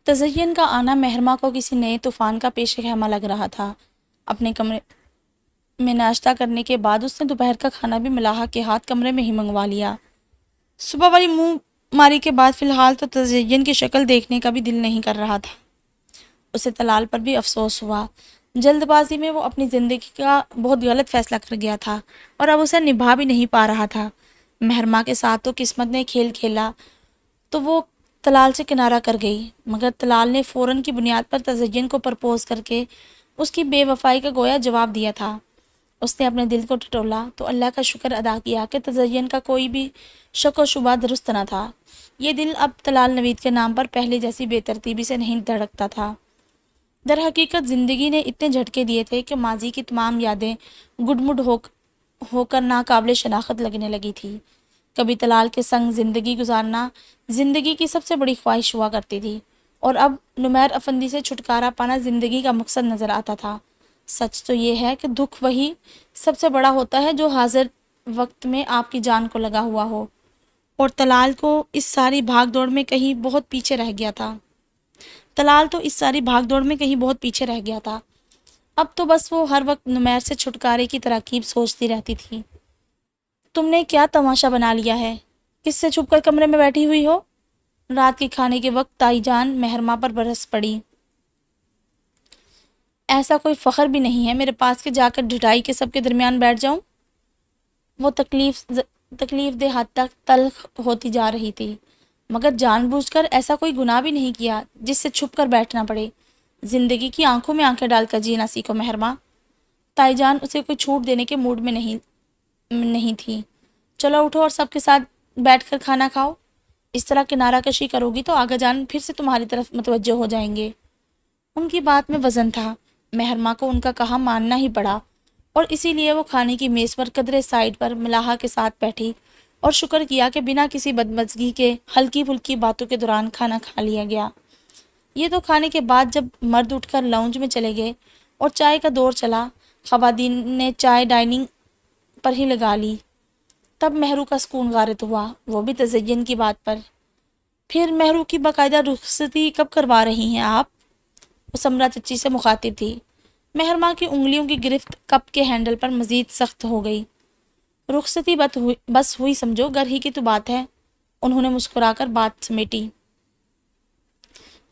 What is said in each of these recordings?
تزین کا آنا مہرما کو کسی نئے طوفان کا پیش خیمہ لگ رہا تھا۔ اپنے کمرے میں ناشتہ کرنے کے بعد اس نے دوپہر کا کھانا بھی ملاحہ کے ہاتھ کمرے میں ہی منگوا لیا۔ صبح والی منہ ماری کے بعد فی الحال تو تزین کی شکل دیکھنے کا بھی دل نہیں کر رہا تھا۔ اسے طلال پر بھی افسوس ہوا۔ جلد بازی میں وہ اپنی زندگی کا بہت غلط فیصلہ کر گیا تھا اور اب اسے نبھا بھی نہیں پا رہا تھا۔ مہرما کے ساتھ تو قسمت نے کھیل کھیلا تو وہ طلال سے کنارہ کر گئی، مگر طلال نے فوراً کی بنیاد پر تزین کو پرپوز کر کے اس کی بے وفائی کا گویا جواب دیا تھا۔ اس نے اپنے دل کو ٹٹولا تو اللہ کا شکر ادا کیا کہ تزین کا کوئی بھی شک و شبہ درست نہ تھا۔ یہ دل اب طلال نوید کے نام پر پہلے جیسی بے ترتیبی سے نہیں دھڑکتا تھا۔ در حقیقت زندگی نے اتنے جھٹکے دیے تھے کہ ماضی کی تمام یادیں گڈ مڈ ہو کر ناقابل شناخت لگنے لگی تھی۔ کبھی طلال کے سنگ زندگی گزارنا زندگی کی سب سے بڑی خواہش ہوا کرتی تھی، اور اب نمیر افندی سے چھٹکارا پانا زندگی کا مقصد نظر آتا تھا۔ سچ تو یہ ہے کہ دکھ وہی سب سے بڑا ہوتا ہے جو حاضر وقت میں آپ کی جان کو لگا ہوا ہو، اور طلال کو اس ساری بھاگ دوڑ میں کہیں بہت پیچھے رہ گیا تھا۔ اب تو بس وہ ہر وقت نمیر سے چھٹکارے کی تراکیب سوچتی رہتی تھی۔ تم نے کیا تماشا بنا لیا ہے؟ کس سے چھپ کر کمرے میں بیٹھی ہوئی ہو؟ رات کے کھانے کے وقت تائی جان مہرما پر برس پڑی۔ ایسا کوئی فخر بھی نہیں ہے میرے پاس کہ جا کر ڈھٹائی کے سب کے درمیان بیٹھ جاؤں۔ وہ تکلیف دہ حد تک تلخ ہوتی جا رہی تھی، مگر جان بوجھ کر ایسا کوئی گناہ بھی نہیں کیا جس سے چھپ کر بیٹھنا پڑے۔ زندگی کی آنکھوں میں آنکھیں ڈال کر جینا سیکھو مہرما۔ تائی جان اسے کوئی چھوٹ دینے کے موڈ میں نہیں تھی۔ چلو اٹھو اور سب کے ساتھ بیٹھ کر کھانا کھاؤ۔ اس طرح کنارہ کشی کرو گی تو آگا جان پھر سے تمہاری طرف متوجہ ہو جائیں گے۔ ان کی بات میں وزن تھا، مہرما کو ان کا کہا ماننا ہی پڑا، اور اسی لیے وہ کھانے کی میز پر قدرے سائڈ پر ملاحہ کے ساتھ بیٹھی اور شکر کیا کہ بنا کسی بدمزگی کے ہلکی پھلکی باتوں کے دوران کھانا کھا لیا گیا۔ یہ تو کھانے کے بعد جب مرد اٹھ کر لاؤنج میں چلے گئے اور چائے کا دور چلا، خواتین نے چائے ڈائننگ پر ہی لگا لی، تب مہرو کا سکون غارت ہوا، وہ بھی تزین کی بات پر۔ پھر مہرو کی باقاعدہ رخصتی کب کروا رہی ہیں آپ؟ وہ سمرا چچی سے مخاطب تھی۔ مہرما کی انگلیوں کی گرفت کپ کے ہینڈل پر مزید سخت ہو گئی۔ رخصتی بس ہوئی سمجھو، گھر ہی کی تو بات ہے۔ انہوں نے مسکرا کر بات سمیٹی۔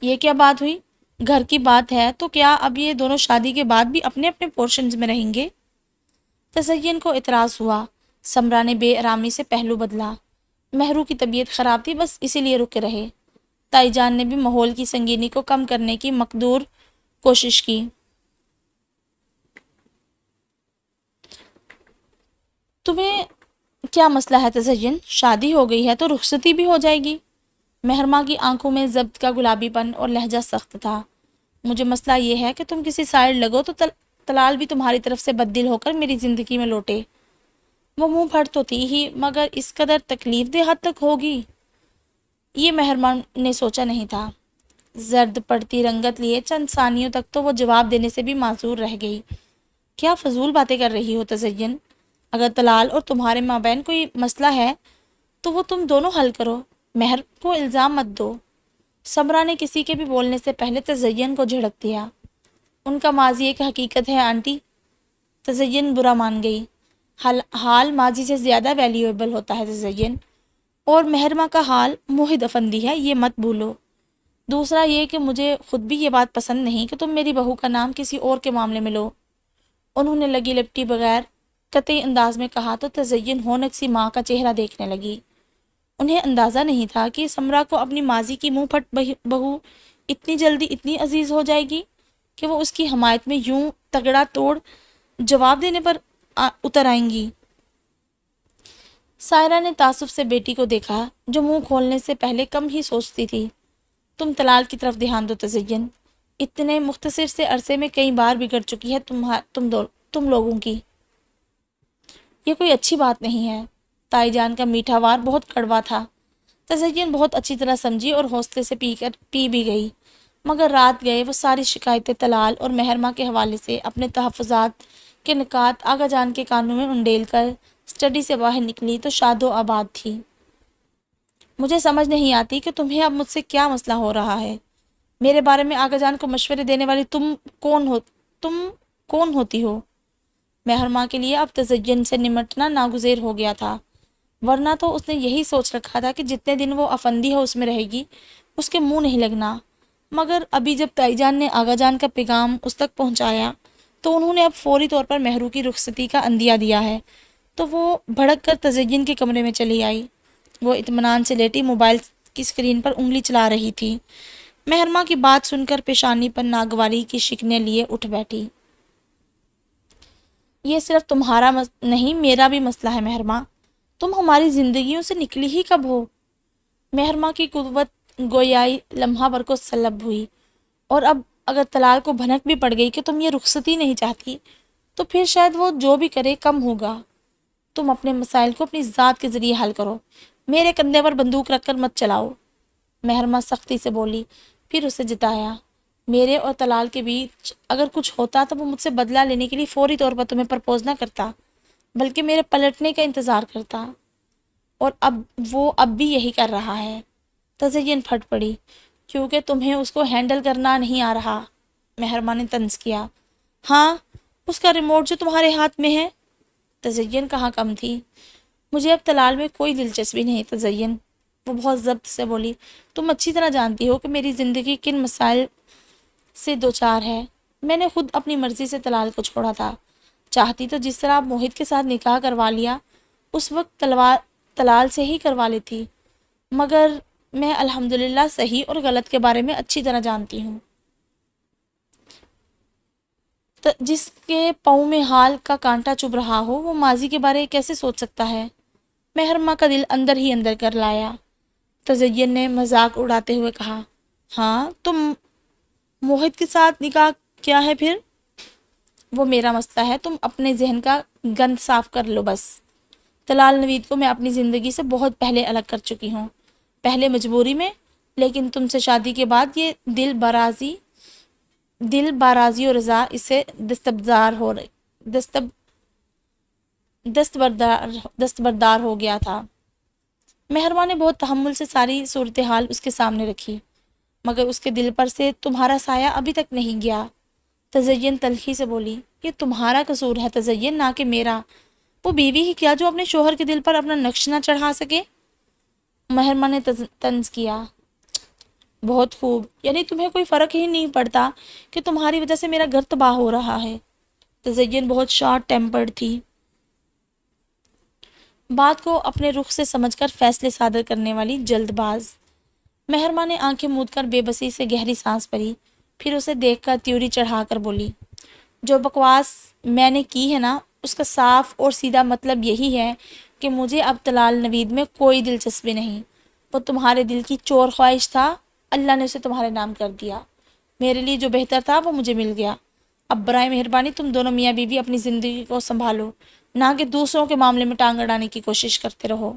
یہ کیا بات ہوئی؟ گھر کی بات ہے تو کیا اب یہ دونوں شادی کے بعد بھی اپنے اپنے پورشنز میں رہیں گے؟ تزین کو اعتراض ہوا۔ سمرا نے بے آرامی سے پہلو بدلا۔ مہرو کی طبیعت خراب تھی، بس اسی لیے رکے رہے۔ تائی جان نے بھی ماحول کی سنگینی کو کم کرنے کی مقدور کوشش کی۔ تمہیں کیا مسئلہ ہے تزین؟ شادی ہو گئی ہے تو رخصتی بھی ہو جائے گی۔ مہرما کی آنکھوں میں ضبط کا گلابی پن اور لہجہ سخت تھا۔ مجھے مسئلہ یہ ہے کہ تم کسی سائڈ لگو تو طلال بھی تمہاری طرف سے بددل ہو کر میری زندگی میں لوٹے۔ وہ منہ پھٹ تو تھی ہی، مگر اس قدر تکلیف دہ حد تک ہوگی، یہ مہرما نے سوچا نہیں تھا۔ زرد پڑتی رنگت لیے چند ثانیوں تک تو وہ جواب دینے سے بھی معذور رہ گئی۔ کیا فضول باتیں کر رہی ہو تزین؟ اگر طلال اور تمہارے مابین کوئی مسئلہ ہے تو وہ تم دونوں حل کرو، مہر کو الزام مت دو۔ سمرا نے کسی کے بھی بولنے سے پہلے تزین کو جھڑک دیا۔ ان کا ماضی ایک حقیقت ہے آنٹی۔ تزین برا مان گئی۔ حال ماضی سے زیادہ ویلیویبل ہوتا ہے تزین، اور مہرما کا حال موحد افندی ہے، یہ مت بھولو۔ دوسرا یہ کہ مجھے خود بھی یہ بات پسند نہیں کہ تم میری بہو کا نام کسی اور کے معاملے میں لو۔ انہوں نے لگی لپٹی بغیر قطعی انداز میں کہا تو تزین ہونک سی ماں کا چہرہ دیکھنے لگی۔ انہیں اندازہ نہیں تھا کہ سمرا کو اپنی ماضی کی منہ پھٹ بہو اتنی جلدی اتنی عزیز ہو جائے گی کہ وہ اس کی حمایت میں یوں تگڑا توڑ جواب دینے پر اتر آئیں گی۔ سائرہ نے تعصب سے بیٹی کو دیکھا جو منہ کھولنے سے پہلے کم ہی سوچتی تھی۔ تم طلال کی طرف دھیان دو تزین، اتنے مختصر سے عرصے میں کئی بار بگڑ چکی ہے تم لوگوں کی۔ یہ کوئی اچھی بات نہیں ہے۔ تائی جان کا میٹھا وار بہت کڑوا تھا۔ تزین بہت اچھی طرح سمجھی اور حوصلے سے پی بھی گئی، مگر رات گئے وہ ساری شکایتیں طلال اور مہرما کے حوالے سے اپنے تحفظات کے نکات آغا جان کے کانوں میں انڈیل کر اسٹڈی سے باہر نکلی تو شاد و آباد تھی۔ مجھے سمجھ نہیں آتی کہ تمہیں اب مجھ سے کیا مسئلہ ہو رہا ہے۔ میرے بارے میں آغا جان کو مشورے دینے والی تم کون ہوتی ہو؟ مہر ماں کے لیے اب تزین سے نمٹنا ناگزیر ہو گیا تھا، ورنہ تو اس نے یہی سوچ رکھا تھا کہ جتنے دن وہ افندی ہو اس میں رہے گی، اس کے منہ نہیں لگنا۔ مگر ابھی جب تائی جان نے آغا جان کا پیغام اس تک پہنچایا تو انہوں نے اب فوری طور پر مہرو کی رخصتی کا عندیہ دیا ہے، تو وہ بھڑک کر تزین کے کمرے میں چلی آئی۔ وہ اطمینان سے لیٹی موبائل کی اسکرین پر انگلی چلا رہی تھی۔ مہرماں کی بات سن کر پیشانی پر ناگواری کی شکنیں لیے اٹھ بیٹھی۔ یہ صرف تمہارا نہیں، میرا بھی مسئلہ ہے مہرماں، تم ہماری زندگیوں سے نکلی ہی کب ہو؟ مہرماں کی قوت گویائی لمحہ بھر کو سلب ہوئی، اور اب اگر طلال کو بھنک بھی پڑ گئی کہ تم یہ رخصتی نہیں چاہتی تو پھر شاید وہ جو بھی کرے کم ہوگا۔ تم اپنے مسائل کو اپنی ذات کے ذریعے حل کرو، میرے کندھے پر بندوق رکھ کر مت چلاؤ۔ مہرماں سختی سے بولی، پھر اسے جتایا، میرے اور طلال کے بیچ اگر کچھ ہوتا تو وہ مجھ سے بدلہ لینے کے لیے فوری طور پر تمہیں پرپوز نہ کرتا، بلکہ میرے پلٹنے کا انتظار کرتا، اور وہ اب بھی یہی کر رہا ہے۔ تزین پھٹ پڑی، کیونکہ تمہیں اس کو ہینڈل کرنا نہیں آ رہا، مہرماں نے طنز کیا۔ ہاں، اس کا ریموٹ جو تمہارے ہاتھ میں ہے۔ تزین کہاں کم تھی، مجھے اب طلال میں کوئی دلچسپی نہیں تزین، وہ بہت ضبط سے بولی۔ تم اچھی طرح جانتی ہو کہ میری زندگی کن مسائل سے دوچار ہے۔ میں نے خود اپنی مرضی سے طلال کو چھوڑا تھا، چاہتی تو جس طرح آپ موہت کے ساتھ نکاح کروا لیا اس وقت طلال سے ہی کروا لیتی، مگر میں الحمدللہ صحیح اور غلط کے بارے میں اچھی طرح جانتی ہوں۔ جس کے پاؤں میں حال کا کانٹا چبھ رہا ہو وہ ماضی کے بارے کیسے سوچ سکتا ہے؟ مہرماں کا دل اندر ہی اندر کر لایا۔ تزین نے مذاق اڑاتے ہوئے کہا، ہاں تم موہت کے ساتھ نکاح کیا ہے پھر؟ وہ میرا مسئلہ ہے، تم اپنے ذہن کا گند صاف کر لو بس۔ طلال نوید کو میں اپنی زندگی سے بہت پہلے الگ کر چکی ہوں، پہلے مجبوری میں، لیکن تم سے شادی کے بعد یہ دل بارازی و رضا اس سے دستبردار ہو گیا تھا۔ مہرماں نے بہت تحمل سے ساری صورتحال اس کے سامنے رکھی، مگر اس کے دل پر سے تمہارا سایہ ابھی تک نہیں گیا۔ تزین تلخی سے بولی، یہ تمہارا قصور ہے تزین، نہ کہ میرا۔ وہ بیوی ہی کیا جو اپنے شوہر کے دل پر اپنا نقش نہ چڑھا سکے؟ مہرماں نے طنز کیا۔ بہت خوب، یعنی تمہیں کوئی فرق ہی نہیں پڑتا کہ تمہاری وجہ سے میرا گھر تباہ ہو رہا ہے۔ تزین بہت شارٹ ٹیمپرڈ تھی، بات کو اپنے رخ سے سمجھ کر فیصلے صادر کرنے والی جلد باز۔ مہرماں نے آنکھیں موند کر بے بسی سے گہری سانس بھری، پھر اسے دیکھ کر تیوری چڑھا کر بولی، جو بکواس میں نے کی ہے نا، اس کا صاف اور سیدھا مطلب یہی ہے کہ مجھے اب طلال نوید میں کوئی دلچسپی نہیں۔ وہ تمہارے دل کی چور خواہش تھا، اللہ نے اسے تمہارے نام کر دیا۔ میرے لیے جو بہتر تھا وہ مجھے مل گیا۔ اب برائے مہربانی تم دونوں میاں بیوی اپنی زندگی کو سنبھالو، نہ کہ دوسروں کے معاملے میں ٹانگ اڑانے کی کوشش کرتے رہو۔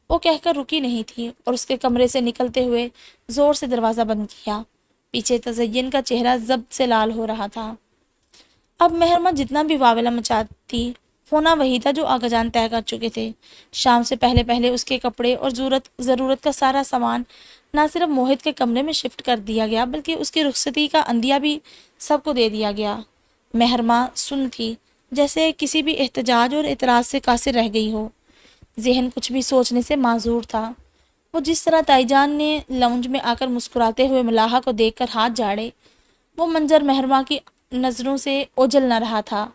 وہ کہہ کر رکی نہیں تھی اور اس کے کمرے سے نکلتے ہوئے زور سے دروازہ بند کیا۔ پیچھے تزین کا چہرہ ضبط سے لال ہو رہا تھا۔ اب مہرماں جتنا بھی واویلا مچاتی، ہونا وہی تھا جو آغا جان طے کر چکے تھے۔ شام سے پہلے اس کے کپڑے اور ضرورت کا سارا سامان نہ صرف موہت کے کمرے میں شفٹ کر دیا گیا بلکہ اس کی رخصتی کا عندیہ بھی سب کو دے دیا گیا۔ مہرماں سن تھی، جیسے کسی بھی احتجاج اور اعتراض سے قاصر رہ گئی ہو، ذہن کچھ بھی سوچنے سے معذور تھا۔ وہ جس طرح تائی جان نے لاؤنج میں آ کر مسکراتے ہوئے ملاحہ کو دیکھ کر ہاتھ جھاڑے، وہ منظر مہرماں کی نظروں سے اوجھل نہ رہا تھا۔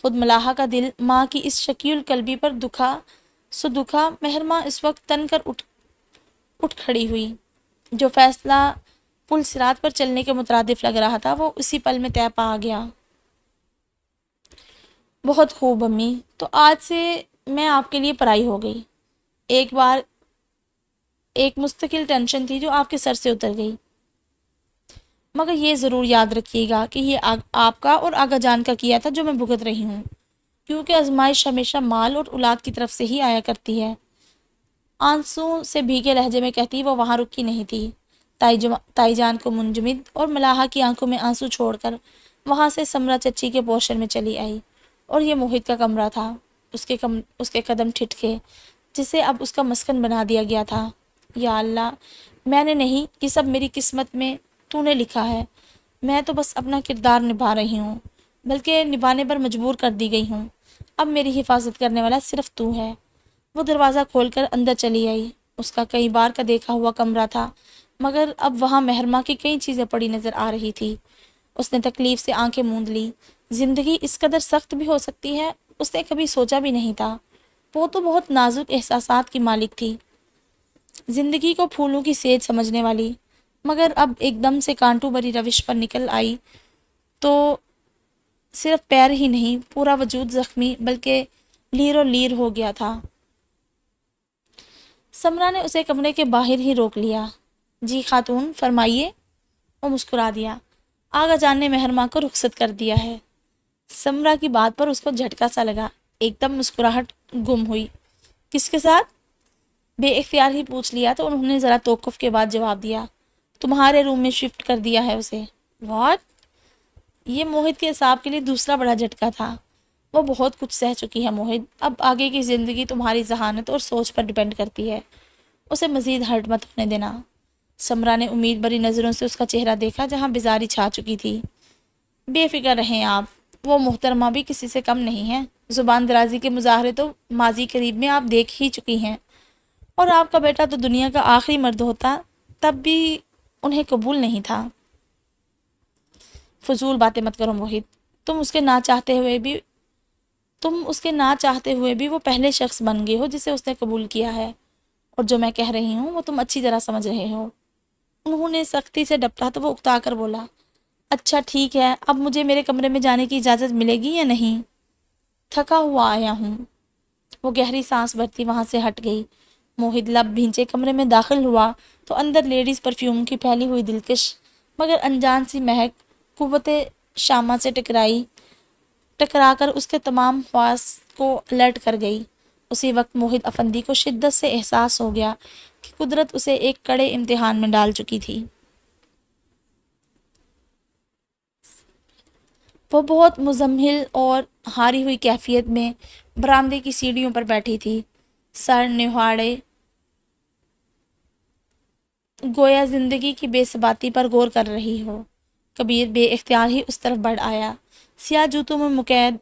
خود ملاحہ کا دل ماں کی اس شکیل قلبی پر دکھا۔ مہرماں اس وقت تن کر اٹھ کھڑی ہوئی۔ جو فیصلہ پل صراط پر چلنے کے مترادف لگ رہا تھا وہ اسی پل میں طے پا گیا۔ بہت خوب امی، تو آج سے میں آپ کے لیے پرائی ہو گئی۔ ایک مستقل ٹینشن تھی جو آپ کے سر سے اتر گئی، مگر یہ ضرور یاد رکھیے گا کہ یہ آپ کا اور آغا جان کا کیا تھا جو میں بھگت رہی ہوں، کیونکہ آزمائش ہمیشہ مال اور اولاد کی طرف سے ہی آیا کرتی ہے۔ آنسوں سے بھیگے لہجے میں کہتی وہ وہاں رکی نہیں تھی۔ تائی جان کو منجمد اور ملاحہ کی آنکھوں میں آنسو چھوڑ کر وہاں سے سمرا چچی کے پوشن میں چلی آئی، اور یہ موہت کا کمرہ تھا۔ اس کے قدم ٹھٹکے، جسے اب اس کا مسکن بنا دیا گیا تھا۔ یا اللہ، میں نے نہیں، یہ سب میری قسمت میں تو نے لکھا ہے، میں تو بس اپنا کردار نبھا رہی ہوں، بلکہ نبھانے پر مجبور کر دی گئی ہوں۔ اب میری حفاظت کرنے والا صرف تو ہے۔ وہ دروازہ کھول کر اندر چلی آئی۔ اس کا کئی بار کا دیکھا ہوا کمرہ تھا، مگر اب وہاں مہرماں کی کئی چیزیں پڑی نظر آ رہی تھی۔ اس نے تکلیف سے آنکھیں موند لی۔ زندگی اس قدر سخت بھی ہو سکتی ہے، اس نے کبھی سوچا بھی نہیں تھا۔ وہ تو بہت نازک احساسات کی مالک تھی، زندگی کو پھولوں کی سیج سمجھنے والی، مگر اب ایک دم سے کانٹوں بھری روش پر نکل آئی تو صرف پیر ہی نہیں، پورا وجود زخمی بلکہ لیر و لیر ہو گیا تھا۔ سمرا نے اسے کمرے کے باہر ہی روک لیا۔ جی خاتون، فرمائیے۔ وہ مسکرا دیا۔ آغا جان نے مہرماں کو رخصت کر دیا ہے۔ سمرا کی بات پر اس کو جھٹکا سا لگا، ایک دم مسکراہٹ گم ہوئی۔ کس کے ساتھ؟ بے اختیار ہی پوچھ لیا تو انہوں نے ذرا توقف کے بعد جواب دیا، تمہارے روم میں شفٹ کر دیا ہے اسے۔ واٹ؟ یہ موہت کے اعصاب کے لیے دوسرا بڑا جھٹکا تھا۔ وہ بہت کچھ سہ چکی ہے موہت، اب آگے کی زندگی تمہاری ذہانت اور سوچ پر ڈیپینڈ کرتی ہے، اسے مزید ہرٹ مت ہونے دینا۔ سمرا نے امید بھری نظروں سے اس کا چہرہ دیکھا جہاں بیزاری چھا چکی تھی۔ بے فکر رہیں آپ، وہ محترمہ بھی کسی سے کم نہیں ہے، زبان درازی کے مظاہرے تو ماضی قریب میں آپ دیکھ ہی چکی ہیں، اور آپ کا بیٹا تو دنیا کا آخری مرد ہوتا تب بھی انہیں قبول نہیں تھا۔ فضول باتیں مت کرو موہت، تم اس کے نہ چاہتے ہوئے بھی وہ پہلے شخص بن گئے ہو جسے اس نے قبول کیا ہے، اور جو میں کہہ رہی ہوں وہ تم اچھی طرح سمجھ رہے ہو۔ انہوں نے سختی سے ڈپٹا تو وہ اکتا کر بولا، اچھا ٹھیک ہے، اب مجھے میرے کمرے میں جانے کی اجازت ملے گی یا نہیں؟ تھکا ہوا آیا ہوں۔ وہ گہری سانس بھرتی وہاں سے ہٹ گئی۔ موہت لب بھینچے کمرے میں داخل ہوا تو اندر لیڈیز پرفیوم کی پھیلی ہوئی دلکش مگر انجان سی مہک قوت شامہ سے ٹکرا کر اس کے تمام حواس کو الرٹ کر گئی۔ اسی وقت موہت افندی کو شدت سے احساس ہو گیا کہ قدرت اسے ایک کڑے امتحان میں ڈال چکی تھی۔ وہ بہت مزمحل اور ہاری ہوئی کیفیت میں برآمدے کی سیڑھیوں پر بیٹھی تھی، سر نہاڑے، گویا زندگی کی بے ثباتی پر غور کر رہی ہو۔ کبیر بے اختیار ہی اس طرف بڑھ آیا۔ سیاہ جوتوں میں مقید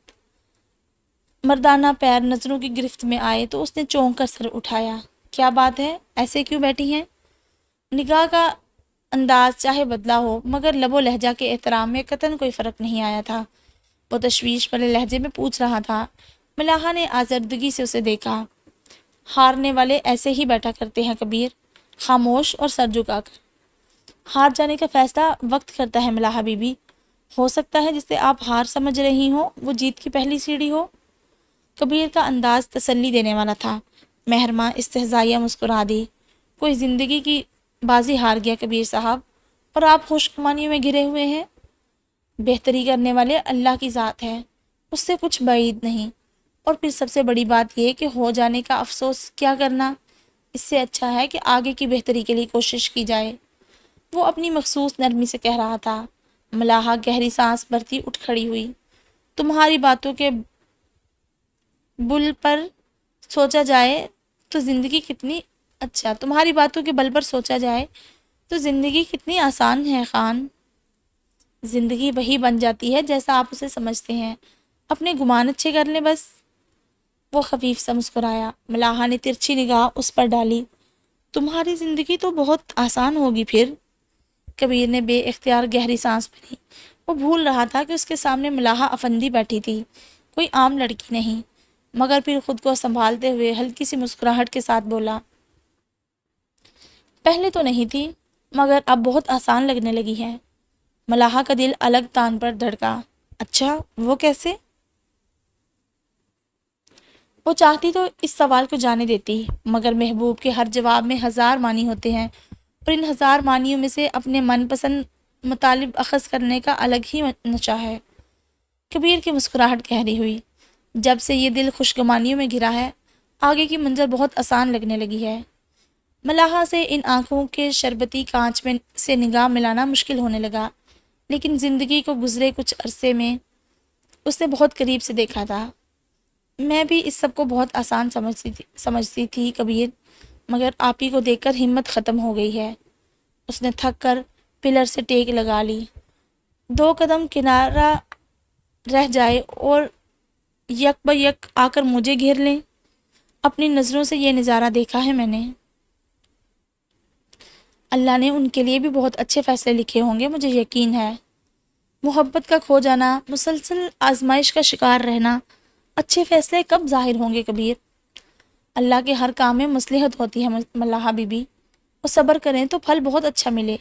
مردانہ پیر نظروں کی گرفت میں آئے تو اس نے چونک کر سر اٹھایا۔ کیا بات ہے، ایسے کیوں بیٹھی ہیں؟ نگاہ کا انداز چاہے بدلا ہو مگر لب و لہجہ کے احترام میں قطعاً کوئی فرق نہیں آیا تھا۔ وہ تشویش بھرے لہجے میں پوچھ رہا تھا۔ ملاحہ نے آزردگی سے اسے دیکھا۔ ہارنے والے ایسے ہی بیٹھا کرتے ہیں کبیر، خاموش اور سر جھکا کر۔ ہار جانے کا فیصلہ وقت کرتا ہے ملاحہ بی بی، ہو سکتا ہے جسے آپ ہار سمجھ رہی ہوں وہ جیت کی پہلی سیڑھی ہو۔ کبیر کا انداز تسلی دینے والا تھا۔ مہرماں استہزائیہ مسکرا دی۔ کوئی زندگی کی بازی ہار گیا کبیر صاحب، اور آپ خوش گمانیوں میں گھرے ہوئے ہیں۔ بہتری کرنے والے اللہ کی ذات ہے، اس سے کچھ بعید نہیں، اور پھر سب سے بڑی بات یہ کہ ہو جانے کا افسوس کیا کرنا، اس سے اچھا ہے کہ آگے کی بہتری کے لیے کوشش کی جائے۔ وہ اپنی مخصوص نرمی سے کہہ رہا تھا۔ ملاحہ گہری سانس بھرتی اٹھ کھڑی ہوئی۔ تمہاری باتوں کے بل پر سوچا جائے تو زندگی کتنی آسان ہے خان۔ زندگی وہی بن جاتی ہے جیسا آپ اسے سمجھتے ہیں، اپنے گمان اچھے کر لیں بس۔ وہ خفیف سا مسکرایا۔ ملاحہ نے ترچھی نگاہ اس پر ڈالی۔ تمہاری زندگی تو بہت آسان ہوگی پھر۔ کبیر نے بے اختیار گہری سانس بھری۔ وہ بھول رہا تھا کہ اس کے سامنے ملاحہ افندی بیٹھی تھی، کوئی عام لڑکی نہیں، مگر پھر خود کو سنبھالتے ہوئے ہلکی سی مسکراہٹ کے ساتھ بولا، پہلے تو نہیں تھی مگر اب بہت آسان لگنے لگی ہے۔ ملاحہ کا دل الگ تان پر دھڑکا۔ اچھا، وہ کیسے؟ وہ چاہتی تو اس سوال کو جانے دیتی، مگر محبوب کے ہر جواب میں ہزار معنی ہوتے ہیں، اور ان ہزار معنیوں میں سے اپنے من پسند مطالب اخذ کرنے کا الگ ہی نشہ ہے۔ کبیر کی مسکراہٹ گہری ہوئی۔ جب سے یہ دل خوشگمانیوں میں گھرا ہے، آگے کی منظر بہت آسان لگنے لگی ہے۔ ملاحہ سے ان آنکھوں کے شربتی کانچ میں سے نگاہ ملانا مشکل ہونے لگا، لیکن زندگی کو گزرے کچھ عرصے میں اس نے بہت قریب سے دیکھا تھا۔ میں بھی اس سب کو بہت آسان سمجھتی تھی کبیر، مگر آپ ہی کو دیکھ کر ہمت ختم ہو گئی ہے۔ اس نے تھک کر پلر سے ٹیک لگا لی، 2 قدم کنارہ رہ جائے اور یک بہ یک آ کر مجھے گھیر لیں۔ اپنی نظروں سے یہ نظارہ دیکھا ہے میں نے۔ اللہ نے ان کے لیے بھی بہت اچھے فیصلے لکھے ہوں گے، مجھے یقین ہے۔ محبت کا کھو جانا، مسلسل آزمائش کا شکار رہنا، اچھے فیصلے کب ظاہر ہوں گے کبیر؟ اللہ کے ہر کام میں مصلحت ہوتی ہے ملاحہ بی بی، وہ صبر کریں تو پھل بہت اچھا ملے۔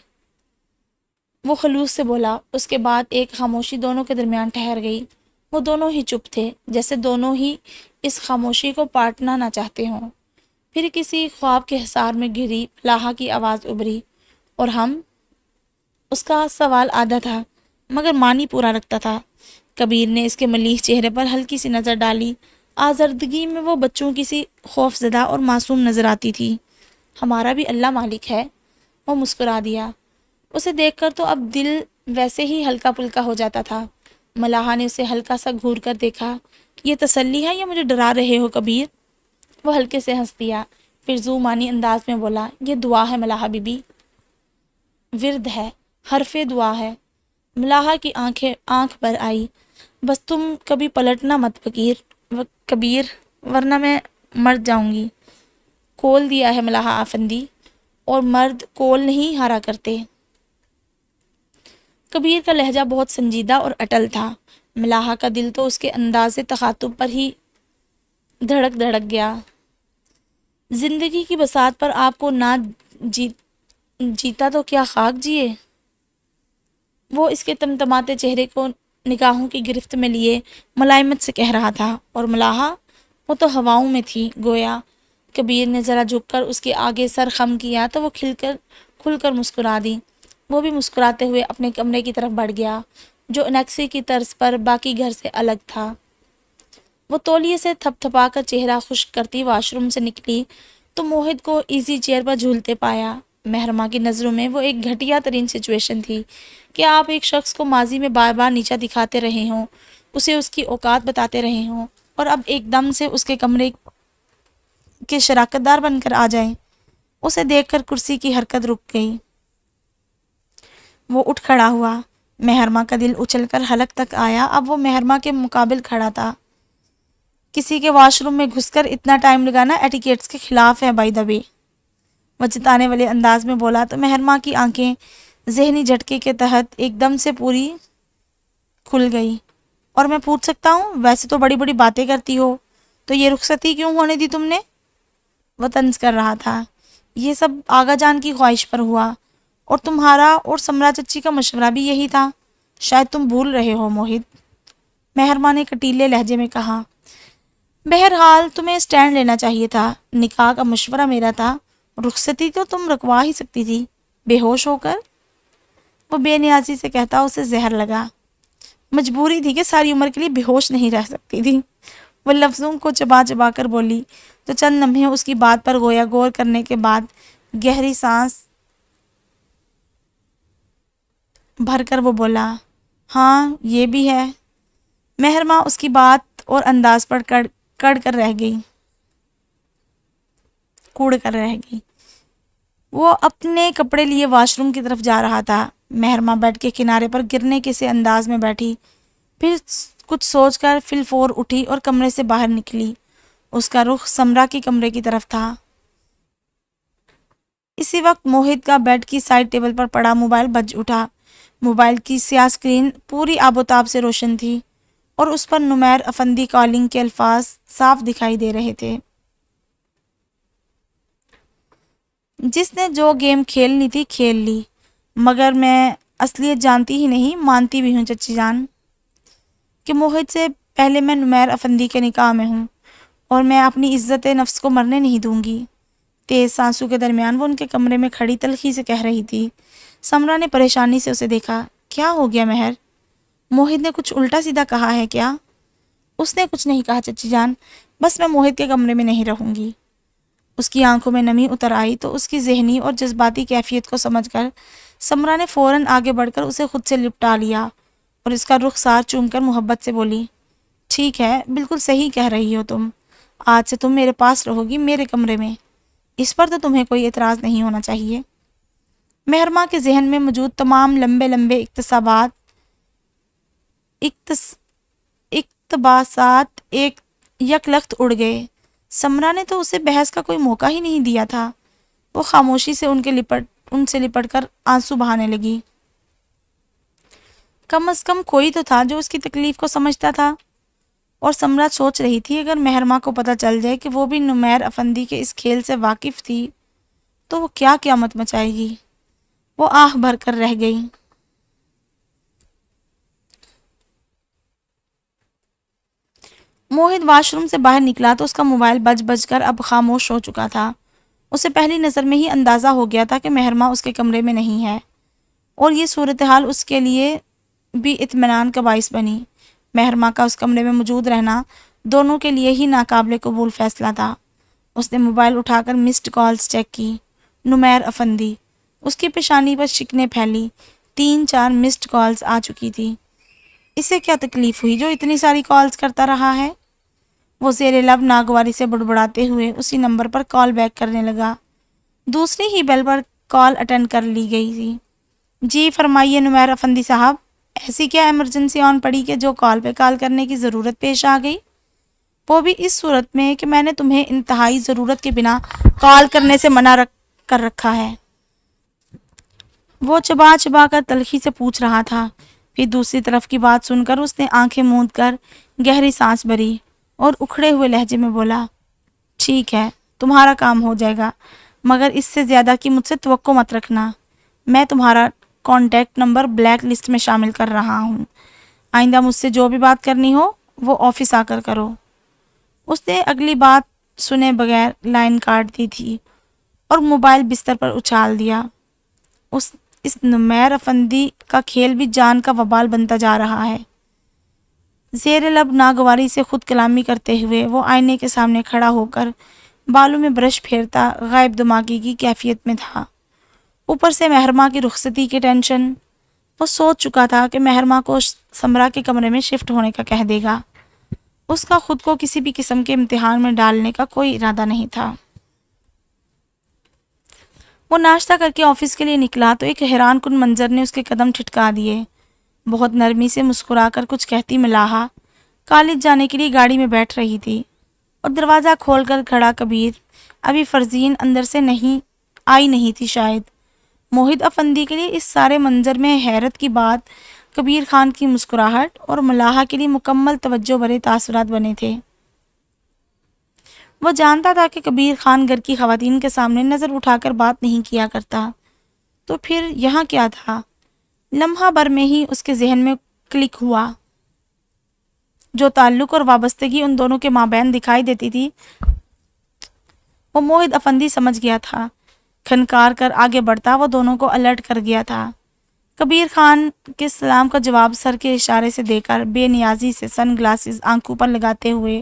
وہ خلوص سے بولا۔ اس کے بعد ایک خاموشی دونوں کے درمیان ٹھہر گئی۔ وہ دونوں ہی چپ تھے، جیسے دونوں ہی اس خاموشی کو پاٹنا نہ چاہتے ہوں۔ پھر کسی خواب کے حصار میں گری ملاحہ کی آواز ابھری، اور ہم؟ اس کا سوال آدھا تھا مگر معنی پورا رکھتا تھا۔ کبیر نے اس کے ملیح چہرے پر ہلکی سی نظر ڈالی، آزردگی میں وہ بچوں کی سی خوف زدہ اور معصوم نظر آتی تھی۔ ہمارا بھی اللہ مالک ہے، وہ مسکرا دیا۔ اسے دیکھ کر تو اب دل ویسے ہی ہلکا پلکا ہو جاتا تھا۔ ملاحہ نے اسے ہلکا سا گھور کر دیکھا۔ یہ تسلی ہے یا مجھے ڈرا رہے ہو کبیر؟ وہ ہلکے سے ہنس دیا، پھر ذو معنی انداز میں بولا، یہ دعا ہے ملاحہ بی بی، ورد ہے، حرف دعا ہے۔ ملاحہ کی آنکھ بھر آئی۔ بس تم کبھی پلٹنا مت کبیر، ورنہ میں مر جاؤں گی۔ کول دیا ہے ملاحہ آفندی، اور مرد کول نہیں ہارا کرتے۔ کبیر کا لہجہ بہت سنجیدہ اور اٹل تھا۔ ملاحہ کا دل تو اس کے انداز تخاطب پر ہی دھڑک گیا۔ زندگی کی بساط پر آپ کو نہ جیتا تو کیا خاک جیے؟ وہ اس کے تمتماتے چہرے کو نگاہوں کی گرفت میں لیے ملائمت سے کہہ رہا تھا، اور ملاحہ وہ تو ہواؤں میں تھی گویا۔ کبیر نے ذرا جھک کر اس کے آگے سر خم کیا تو وہ کھل کر مسکرا دی۔ وہ بھی مسکراتے ہوئے اپنے کمرے کی طرف بڑھ گیا، جو انیکسی کی طرز پر باقی گھر سے الگ تھا۔ وہ تولیے سے تھپ تھپا کر چہرہ خشک کرتی واش روم سے نکلی تو موہد کو ایزی چیئر پر جھولتے پایا۔ محرمہ کی نظروں میں وہ ایک گھٹیا ترین سچویشن تھی کہ آپ ایک شخص کو ماضی میں بار بار نیچا دکھاتے رہے ہوں، اسے اس کی اوقات بتاتے رہے ہوں، اور اب ایک دم سے اس کے کمرے کے شراکت دار بن کر آ جائیں۔ اسے دیکھ کر کرسی کی حرکت رک گئی۔ وہ اٹھ کھڑا ہوا۔ محرمہ کا دل اچھل کر حلق تک آیا۔ اب وہ محرمہ کے مقابل کھڑا تھا۔ کسی کے واش روم میں گھس کر اتنا ٹائم لگانا ایٹیکیٹس کے خلاف ہے بائی دا وے، وہ جتانے والے انداز میں بولا تو محرمہ کی آنکھیں ذہنی جھٹکے کے تحت ایک دم سے پوری کھل گئی۔ اور میں پوچھ سکتا ہوں، ویسے تو بڑی بڑی باتیں کرتی ہو، تو یہ رخصتی کیوں ہونے دی تم نے؟ وہ طنز کر رہا تھا۔ یہ سب آغا جان کی خواہش پر ہوا، اور تمہارا اور سمرا چچی کا مشورہ بھی یہی تھا۔ شاید تم بھول رہے ہو موہد، محرمہ نے کٹیلے لہجے میں کہا۔ بہرحال تمہیں سٹینڈ لینا چاہیے تھا۔ نکاح کا مشورہ میرا تھا، رخصتی تو تم رکوا ہی سکتی تھی بے ہوش ہو کر۔ وہ بے نیازی سے کہتا اسے زہر لگا۔ مجبوری تھی کہ ساری عمر کے لیے بے ہوش نہیں رہ سکتی تھی، وہ لفظوں کو چبا چبا کر بولی تو چند لمحے اس کی بات پر گویا غور کرنے کے بعد گہری سانس بھر کر وہ بولا، ہاں یہ بھی ہے۔ محرمہ اس کی بات اور انداز پر کوڑ کر رہ گئی۔ وہ اپنے کپڑے لیے واش روم کی طرف جا رہا تھا۔ محرمہ بیڈ کے کنارے پر گرنے کے سے انداز میں بیٹھی، پھر کچھ سوچ کر فل فور اٹھی اور کمرے سے باہر نکلی۔ اس کا رخ سمرا کے کمرے کی طرف تھا۔ اسی وقت موہد کا بیڈ کی سائڈ ٹیبل پر پڑا موبائل بج اٹھا۔ موبائل کی سیاہ اسکرین پوری آب و تاب سے روشن تھی، اور اس پر نمیر افندی کالنگ کے الفاظ صاف دکھائی دے رہے تھے۔ جس نے جو گیم کھیلنی تھی کھیل لی، مگر میں اصلیت جانتی ہی نہیں، مانتی بھی ہوں چچی جان، کہ موہد سے پہلے میں نمیر افندی کے نکاح میں ہوں، اور میں اپنی عزت نفس کو مرنے نہیں دوں گی۔ تیز سانسوں کے درمیان وہ ان کے کمرے میں کھڑی تلخی سے کہہ رہی تھی۔ سمرا نے پریشانی سے اسے دیکھا۔ کیا ہو گیا مہر؟ موہد نے کچھ الٹا سیدھا کہا ہے کیا؟ اس نے کچھ نہیں کہا چچی جان، بس میں موہد کے کمرے میں نہیں رہوں گی۔ اس کی آنکھوں میں نمی اتر آئی تو اس کی ذہنی اور جذباتی کیفیت کو سمجھ کر سمرا نے فوراً آگے بڑھ کر اسے خود سے لپٹا لیا اور اس کا رخسار چوم کر محبت سے بولی، ٹھیک ہے، بالکل صحیح کہہ رہی ہو تم۔ آج سے تم میرے پاس رہو گی، میرے کمرے میں۔ اس پر تو تمہیں کوئی اعتراض نہیں ہونا چاہیے۔ مہرماں کے ذہن میں موجود تمام لمبے لمبے اقتباسات ایک یک لخت اڑ گئے۔ سمرا نے تو اسے بحث کا کوئی موقع ہی نہیں دیا تھا۔ وہ خاموشی سے ان سے لپٹ کر آنسو بہانے لگی۔ کم از کم کوئی تو تھا جو اس کی تکلیف کو سمجھتا تھا، اور سمرا سوچ رہی تھی اگر مہرماں کو پتہ چل جائے کہ وہ بھی نمیر افندی کے اس کھیل سے واقف تھی تو وہ کیا قیامت مچائے گی۔ وہ آہ بھر کر رہ گئی۔ موہت واش روم سے باہر نکلا تو اس کا موبائل بج بج کر اب خاموش ہو چکا تھا۔ اسے پہلی نظر میں ہی اندازہ ہو گیا تھا کہ مہرماں اس کے کمرے میں نہیں ہے، اور یہ صورتحال اس کے لیے بھی اطمینان کا باعث بنی۔ مہرماں کا اس کمرے میں موجود رہنا دونوں کے لیے ہی ناقابل قبول فیصلہ تھا۔ اس نے موبائل اٹھا کر مسڈ کالز چیک کی۔ نمیر افندی۔ اس کی پیشانی پر شکنیں پھیلی۔ 3-4 مسڈ کالز آ چکی تھی۔ اسے کیا تکلیف ہوئی جو اتنی ساری کالز کرتا رہا ہے؟ وہ زیر لب ناگواری سے بڑبڑاتے ہوئے اسی نمبر پر کال بیک کرنے لگا۔ دوسری ہی بیل پر کال اٹینڈ کر لی گئی تھی۔ جی فرمائیے نمیر افندی صاحب، ایسی کیا ایمرجنسی آن پڑی کہ جو کال پہ کال کرنے کی ضرورت پیش آ گئی؟ وہ بھی اس صورت میں کہ میں نے تمہیں انتہائی ضرورت کے بنا کال کرنے سے منع کر رکھا ہے۔ وہ چبا چبا کر تلخی سے پوچھ رہا تھا۔ پھر دوسری طرف کی بات سن کر اس نے آنکھیں موند کر گہری سانس بھری اور اکھڑے ہوئے لہجے میں بولا، ٹھیک ہے، تمہارا کام ہو جائے گا، مگر اس سے زیادہ کی مجھ سے توقع مت رکھنا۔ میں تمہارا کانٹیکٹ نمبر بلیک لسٹ میں شامل کر رہا ہوں۔ آئندہ مجھ سے جو بھی بات کرنی ہو وہ آفس آ کر کرو۔ اس نے اگلی بات سنے بغیر لائن کاٹ دی تھی اور موبائل بستر پر اچھال دیا۔ اس نمیر افندی کا کھیل بھی جان کا وبال بنتا جا رہا ہے۔ زیر لب ناگواری سے خود کلامی کرتے ہوئے وہ آئینے کے سامنے کھڑا ہو کر بالوں میں برش پھیرتا غائب دماغی کی کیفیت میں تھا۔ اوپر سے مہرماں کی رخصتی کی ٹینشن۔ وہ سوچ چکا تھا کہ مہرماں کو سمرا کے کمرے میں شفٹ ہونے کا کہہ دے گا۔ اس کا خود کو کسی بھی قسم کے امتحان میں ڈالنے کا کوئی ارادہ نہیں تھا۔ وہ ناشتہ کر کے آفس کے لیے نکلا تو ایک حیران کن منظر نے اس کے قدم ٹھٹکا دیے۔ بہت نرمی سے مسکرا کر کچھ کہتی ملاحہ کالج جانے کے لیے گاڑی میں بیٹھ رہی تھی، اور دروازہ کھول کر کھڑا کبیر ابھی فرزین اندر سے آئی نہیں تھی شاید۔ موہت افندی کے لیے اس سارے منظر میں حیرت کی بات کبیر خان کی مسکراہٹ اور ملاحہ کے لیے مکمل توجہ بھرے تاثرات بنے تھے۔ وہ جانتا تھا کہ کبیر خان گھر کی خواتین کے سامنے نظر اٹھا کر بات نہیں کیا کرتا، تو پھر یہاں کیا تھا؟ لمحہ بھر میں ہی اس کے ذہن میں کلک ہوا۔ جو تعلق اور وابستگی ان دونوں کے مابین دکھائی دیتی تھی وہ موہت افندی سمجھ گیا تھا۔ کھنکار کر آگے بڑھتا وہ دونوں کو الرٹ کر گیا تھا۔ کبیر خان کے سلام کا جواب سر کے اشارے سے دے کر بے نیازی سے سن گلاسز آنکھوں پر لگاتے ہوئے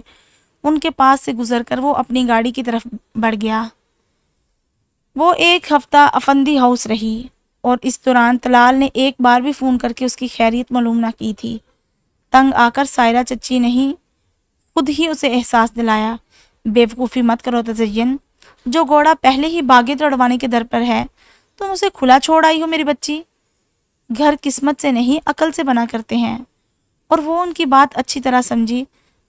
ان کے پاس سے گزر کر وہ اپنی گاڑی کی طرف بڑھ گیا۔ وہ 1 ہفتہ افندی ہاؤس رہی، اور اس دوران طلال نے ایک بار بھی فون کر کے اس کی خیریت معلوم نہ کی تھی۔ تنگ آ کر سائرہ چچی نے خود ہی اسے احساس دلایا، بے وقوفی مت کرو تزین، جو گھوڑا پہلے ہی باغے توڑوانے کے در پر ہے تم اسے کھلا چھوڑ آئی ہو میری بچی۔ گھر قسمت سے نہیں عقل سے بنا کرتے ہیں۔ اور وہ ان کی بات اچھی طرح سمجھی،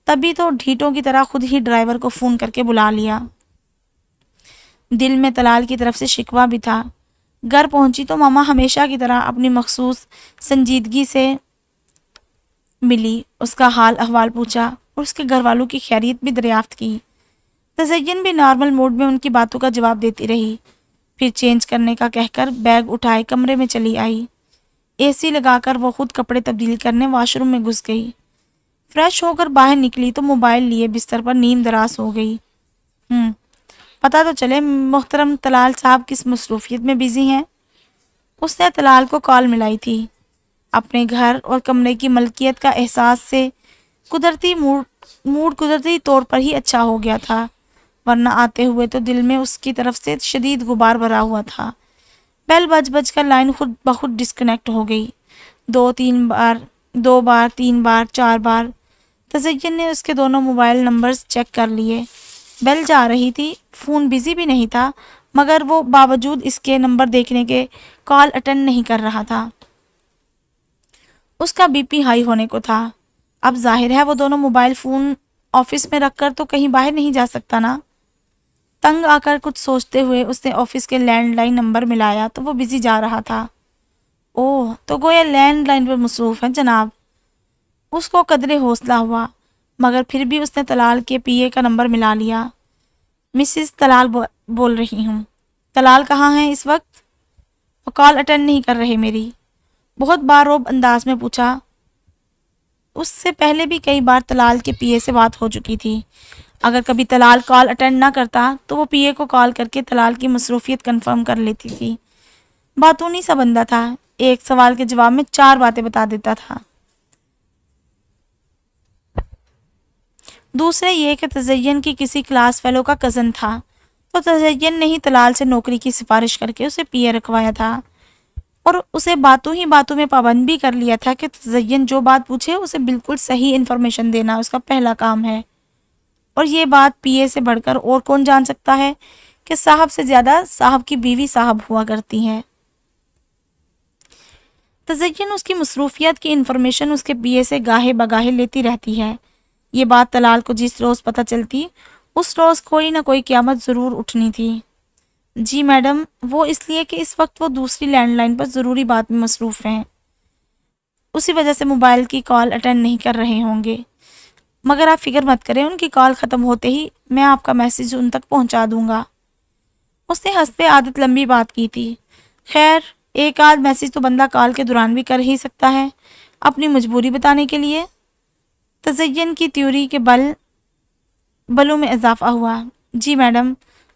تبھی تو ڈھیٹوں کی طرح خود ہی ڈرائیور کو فون کر کے بلا لیا۔ دل میں طلال کی طرف سے شکوہ بھی تھا۔ گھر پہنچی تو ماما ہمیشہ کی طرح اپنی مخصوص سنجیدگی سے ملی، اس کا حال احوال پوچھا اور اس کے گھر والوں کی خیریت بھی دریافت کی۔ تزین بھی نارمل موڈ میں ان کی باتوں کا جواب دیتی رہی، پھر چینج کرنے کا کہہ کر بیگ اٹھائے کمرے میں چلی آئی۔ اے سی لگا کر وہ خود کپڑے تبدیل کرنے واش روم میں گھس گئی۔ فریش ہو کر باہر نکلی تو موبائل لیے بستر پر نیم دراز ہو گئی۔ پتہ تو چلے محترم طلال صاحب کس مصروفیت میں بزی ہیں۔ اس نے طلال کو کال ملائی تھی۔ اپنے گھر اور کمرے کی ملکیت کا احساس سے قدرتی موڈ قدرتی طور پر ہی اچھا ہو گیا تھا، ورنہ آتے ہوئے تو دل میں اس کی طرف سے شدید غبار بھرا ہوا تھا۔ بیل بج کر لائن خود بخود ڈسکنیکٹ ہو گئی۔ 2 بار 3 بار 4 بار تزین نے اس کے دونوں موبائل نمبرز چیک کر لیے۔ بیل جا رہی تھی، فون بزی بھی نہیں تھا، مگر وہ باوجود اس کے نمبر دیکھنے کے کال اٹینڈ نہیں کر رہا تھا۔ اس کا بی پی ہائی ہونے کو تھا۔ اب ظاہر ہے وہ دونوں موبائل فون آفس میں رکھ کر تو کہیں باہر نہیں جا سکتا نا۔ تنگ آ کر کچھ سوچتے ہوئے اس نے آفس کے لینڈ لائن نمبر ملایا تو وہ بزی جا رہا تھا۔ اوہ، تو گویا لینڈ لائن پر مصروف ہے جناب۔ اس کو قدرے حوصلہ ہوا، مگر پھر بھی اس نے طلال کے پی اے کا نمبر ملا لیا۔ مسز طلال بول رہی ہوں۔ طلال کہاں ہیں اس وقت؟ وہ کال اٹینڈ نہیں کر رہے میری، بہت باروب انداز میں پوچھا۔ اس سے پہلے بھی کئی بار طلال کے پی اے سے بات ہو چکی تھی۔ اگر کبھی طلال کال اٹینڈ نہ کرتا تو وہ پی اے کو کال کر کے طلال کی مصروفیت کنفرم کر لیتی تھی۔ باتونی سا بندہ تھا، ایک سوال کے جواب میں 4 باتیں بتا دیتا تھا۔ دوسرے یہ کہ تزین کی کسی کلاس فیلو کا کزن تھا، تو تزین نے ہی طلال سے نوکری کی سفارش کر کے اسے پی اے رکھوایا تھا، اور اسے باتوں ہی باتوں میں پابند بھی کر لیا تھا کہ تزین جو بات پوچھے اسے بالکل صحیح انفارمیشن دینا اس کا پہلا کام ہے۔ اور یہ بات پی اے سے بڑھ کر اور کون جان سکتا ہے کہ صاحب سے زیادہ صاحب کی بیوی صاحب ہوا کرتی ہے۔ تزین اس کی مصروفیات کی انفارمیشن اس کے پی اے سے گاہے بگاہے لیتی رہتی ہے۔ یہ بات طلال کو جس روز پتہ چلتی اس روز کوئی نہ کوئی قیامت ضرور اٹھنی تھی۔ جی میڈم، وہ اس لیے کہ اس وقت وہ دوسری لینڈ لائن پر ضروری بات میں مصروف ہیں، اسی وجہ سے موبائل کی کال اٹینڈ نہیں کر رہے ہوں گے، مگر آپ فکر مت کریں، ان کی کال ختم ہوتے ہی میں آپ کا میسیج ان تک پہنچا دوں گا۔ اس نے حسب عادت لمبی بات کی تھی۔ خیر، ایک آدھ میسیج تو بندہ کال کے دوران بھی کر ہی سکتا ہے، اپنی مجبوری بتانے کے لیے۔ تزین کی تیوری کے بلوں میں اضافہ ہوا۔ جی میڈم،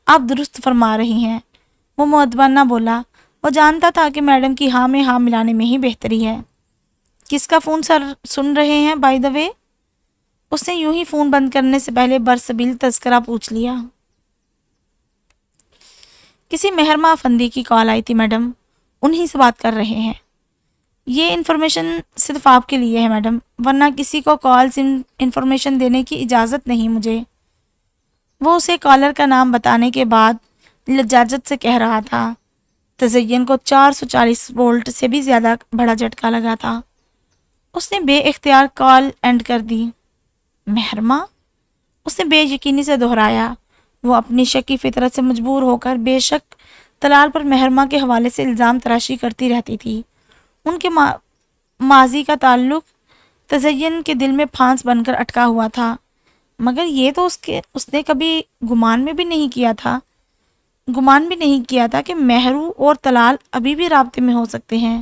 آپ درست فرما رہی ہیں، وہ مؤدبانہ بولا۔ وہ جانتا تھا کہ میڈم کی ہاں میں ہاں ملانے میں ہی بہتری ہے۔ کس کا فون سر سن رہے ہیں بائی دا وے؟ اس نے یوں ہی فون بند کرنے سے پہلے برسبیل تذکرہ پوچھ لیا۔ کسی مہرمہ افندی کی کال آئی تھی میڈم، انہی سے بات کر رہے ہیں۔ یہ انفارمیشن صرف آپ کے لیے ہے میڈم، ورنہ کسی کو کالز انفارمیشن دینے کی اجازت نہیں مجھے۔ وہ اسے کالر کا نام بتانے کے بعد لجاجت سے کہہ رہا تھا۔ تزین کو 440 وولٹ سے بھی زیادہ بڑا جھٹکا لگا تھا۔ اس نے بے اختیار کال اینڈ کر دی۔ مہرمہ؟ اس نے بے یقینی سے دہرایا۔ وہ اپنی شکی فطرت سے مجبور ہو کر بے شک طلال پر مہرمہ کے حوالے سے الزام تراشی کرتی رہتی تھی۔ ان کے ماضی کا تعلق تزین کے دل میں پھانس بن کر اٹکا ہوا تھا، مگر یہ تو اس نے کبھی گمان بھی نہیں کیا تھا کہ مہرو اور طلال ابھی بھی رابطے میں ہو سکتے ہیں۔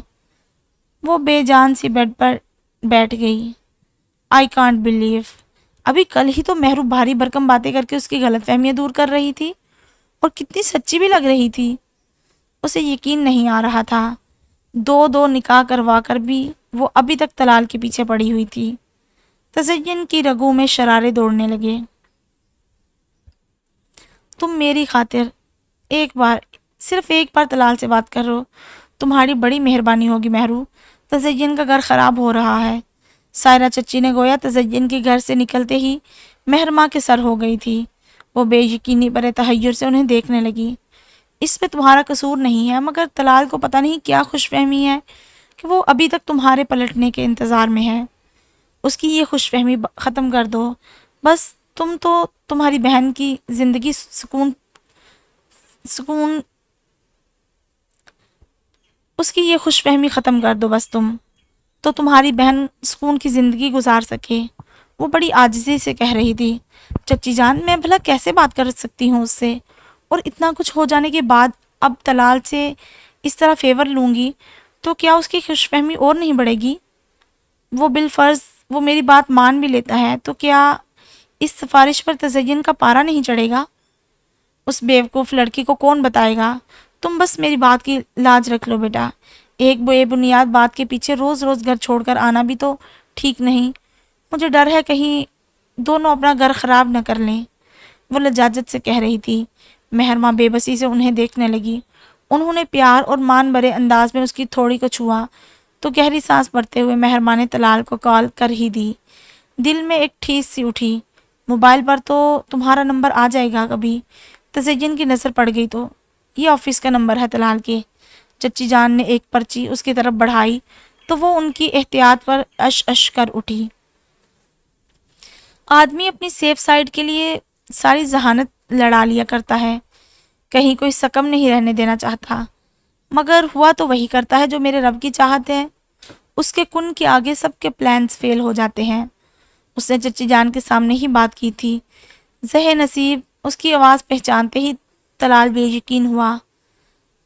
وہ بے جان سی بیڈ پر بیٹھ گئی۔ آئی کانٹ بلیو، ابھی کل ہی تو مہرو بھاری بھرکم باتیں کر کے اس کی غلط فہمیاں دور کر رہی تھی، اور کتنی سچی بھی لگ رہی تھی۔ اسے یقین نہیں آ رہا تھا، دو نکاح کروا کر بھی وہ ابھی تک طلال کے پیچھے پڑی ہوئی تھی۔ تزین کی رگوں میں شرارے دوڑنے لگے۔ تم میری خاطر صرف ایک بار طلال سے بات کرو، تمہاری بڑی مہربانی ہوگی مہرو، تزین کا گھر خراب ہو رہا ہے۔ سائرہ چچی نے گویا تزین کے گھر سے نکلتے ہی مہرمہ کے سر ہو گئی تھی۔ وہ بے یقینی برے تحیر سے انہیں دیکھنے لگی۔ اس پہ تمہارا قصور نہیں ہے، مگر طلال کو پتہ نہیں کیا خوش فہمی ہے کہ وہ ابھی تک تمہارے پلٹنے کے انتظار میں ہے۔ اس کی یہ خوش فہمی ختم کر دو بس، تم تو تمہاری بہن کی زندگی سکون اس کی یہ خوش فہمی ختم کر دو بس، تم تو تمہاری بہن سکون کی زندگی گزار سکے۔ وہ بڑی عاجزی سے کہہ رہی تھی۔ چچی جان، میں بھلا کیسے بات کر سکتی ہوں اس سے، اور اتنا کچھ ہو جانے کے بعد اب طلال سے اس طرح فیور لوں گی تو کیا اس کی خوش فہمی اور نہیں بڑھے گی؟ وہ بالفرض وہ میری بات مان بھی لیتا ہے تو کیا اس سفارش پر تزین کا پارا نہیں چڑھے گا؟ اس بیوقوف لڑکی کو کون بتائے گا؟ تم بس میری بات کی لاج رکھ لو بیٹا، ایک بے بنیاد بات کے پیچھے روز روز گھر چھوڑ کر آنا بھی تو ٹھیک نہیں۔ مجھے ڈر ہے کہیں دونوں اپنا گھر خراب نہ کر لیں، وہ لجاجت سے کہہ رہی تھی۔ مہرمہ بے بسی سے انہیں دیکھنے لگی۔ انہوں نے پیار اور مان بھرے انداز میں اس کی تھوڑی کو چھوا تو گہری سانس بھرتے ہوئے مہرمہ نے طلال کو کال کر ہی دی۔ دل میں ایک ٹھیس سی اٹھی، موبائل پر تو تمہارا نمبر آ جائے گا کبھی، تزین کی نظر پڑ گئی تو یہ آفس کا نمبر ہے طلال کے۔ چچی جان نے ایک پرچی اس کی طرف بڑھائی تو وہ ان کی احتیاط پر اش اش کر اٹھی۔ آدمی اپنی سیف سائڈ کے لیے ساری ذہانت لڑا لیا کرتا ہے، کہیں کوئی سکم نہیں رہنے دینا چاہتا، مگر ہوا تو وہی کرتا ہے جو میرے رب کی چاہت ہے۔ اس کے کن کے آگے سب کے پلانز فیل ہو جاتے ہیں۔ اس نے چچی جان کے سامنے ہی بات کی تھی۔ زہ نصیب اس کی آواز پہچانتے ہی طلال بے یقین ہوا۔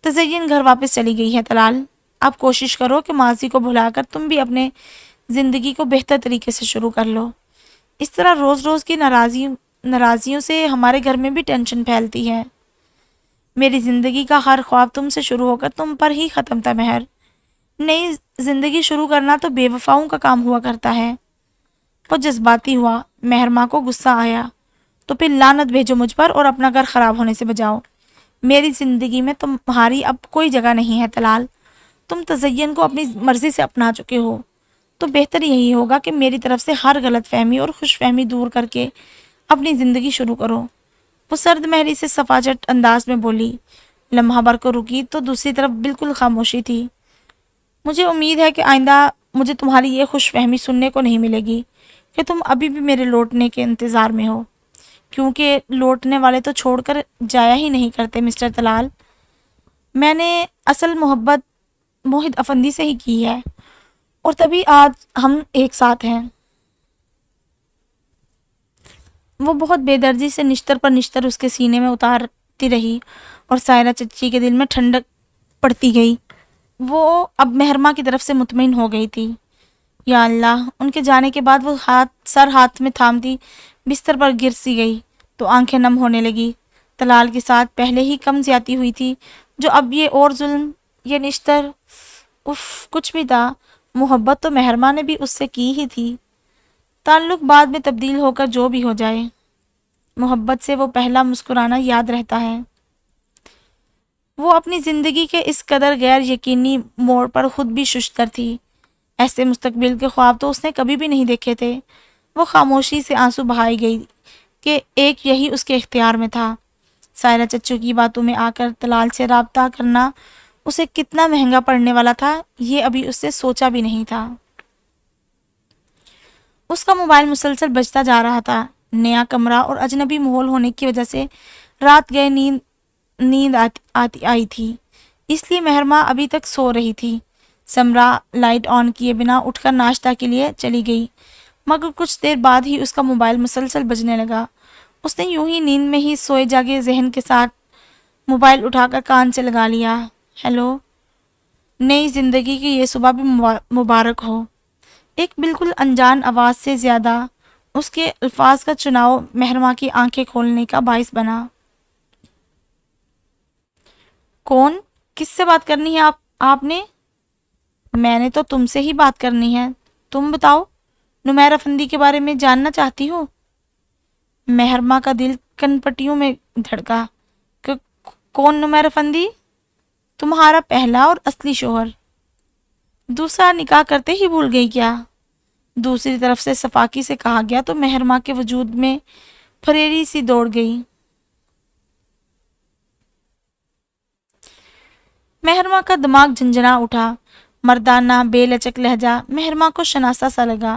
تزین گھر واپس چلی گئی ہے طلال، اب کوشش کرو کہ ماضی کو بھلا کر تم بھی اپنے زندگی کو بہتر طریقے سے شروع کر لو۔ اس طرح روز روز کی ناراضیوں سے ہمارے گھر میں بھی ٹینشن پھیلتی ہے۔ میری زندگی کا ہر خواب تم سے شروع ہو کر تم پر ہی ختم تھا مہر۔ نئی زندگی شروع کرنا تو بے وفاؤں کا کام ہوا کرتا ہے۔ وہ جذباتی ہوا۔ مہر ماں کو غصہ آیا۔ تو پھر لعنت بھیجو مجھ پر اور اپنا گھر خراب ہونے سے بچاؤ۔ میری زندگی میں تمہاری اب کوئی جگہ نہیں ہے طلال۔ تم تزین کو اپنی مرضی سے اپنا چکے ہو، تو بہتر یہی ہوگا کہ میری طرف سے ہر غلط فہمی اور خوش فہمی دور کر کے اپنی زندگی شروع کرو۔ وہ سرد مہری سے صفاجٹ انداز میں بولی۔ لمحہ بھر کو رکی تو دوسری طرف بالکل خاموشی تھی۔ مجھے امید ہے کہ آئندہ مجھے تمہاری یہ خوش فہمی سننے کو نہیں ملے گی کہ تم ابھی بھی میرے لوٹنے کے انتظار میں ہو، کیونکہ لوٹنے والے تو چھوڑ کر جایا ہی نہیں کرتے مسٹر طلال۔ میں نے اصل محبت موہد افندی سے ہی کی ہے، اور تبھی آج ہم ایک ساتھ ہیں۔ وہ بہت بے دردی سے نشتر پر نشتر اس کے سینے میں اتارتی رہی اور سائرہ چچی کے دل میں ٹھنڈک پڑتی گئی۔ وہ اب مہرماں کی طرف سے مطمئن ہو گئی تھی۔ یا اللہ، ان کے جانے کے بعد وہ سر ہاتھ میں تھامتی بستر پر گر سی گئی تو آنکھیں نم ہونے لگی۔ طلال کے ساتھ پہلے ہی کم زیادتی ہوئی تھی، جو اب یہ اور ظلم، یہ نشتر، کچھ بھی تھا، محبت تو مہرماں نے بھی اس سے کی ہی تھی۔ تعلق بعد میں تبدیل ہو کر جو بھی ہو جائے، محبت سے وہ پہلا مسکرانا یاد رہتا ہے۔ وہ اپنی زندگی کے اس قدر غیر یقینی موڑ پر خود بھی ششدر تھی۔ ایسے مستقبل کے خواب تو اس نے کبھی بھی نہیں دیکھے تھے۔ وہ خاموشی سے آنسو بہائی گئی کہ ایک یہی اس کے اختیار میں تھا۔ سائرہ چچو کی باتوں میں آ کر طلال سے رابطہ کرنا اسے کتنا مہنگا پڑنے والا تھا، یہ ابھی اس نے سوچا بھی نہیں تھا۔ اس کا موبائل مسلسل بجتا جا رہا تھا۔ نیا کمرہ اور اجنبی ماحول ہونے کی وجہ سے رات گئے نیند آئی تھی، اس لیے مہرماں ابھی تک سو رہی تھی۔ سمرا لائٹ آن کیے بنا اٹھ کر ناشتہ کے لیے چلی گئی، مگر کچھ دیر بعد ہی اس کا موبائل مسلسل بجنے لگا۔ اس نے یوں ہی نیند میں ہی سوئے جاگے ذہن کے ساتھ موبائل اٹھا کر کان سے لگا لیا۔ ہیلو، نئی زندگی کی یہ صبح بھی مبارک ہو۔ ایک بالکل انجان آواز سے زیادہ اس کے الفاظ کا چناؤ مہرماں کی آنکھیں کھولنے کا باعث بنا۔ کون؟ کس سے بات کرنی ہے آپ نے؟ میں نے تو تم سے ہی بات کرنی ہے۔ تم بتاؤ، نمیر افندی کے بارے میں جاننا چاہتی ہو؟ مہرماں کا دل کن پٹیوں میں دھڑکا۔ کون نمیر افندی؟ تمہارا پہلا اور اصلی شوہر۔ دوسرا نکاح کرتے ہی بھول گئی کیا؟ دوسری طرف سے صفاکی سے کہا گیا تو مہرماں کے وجود میں پھریری سی دوڑ گئی۔ مہرماں کا دماغ جھنجھنا اٹھا۔ مردانہ بے لچک لہجہ مہرماں کو شناسا سا لگا،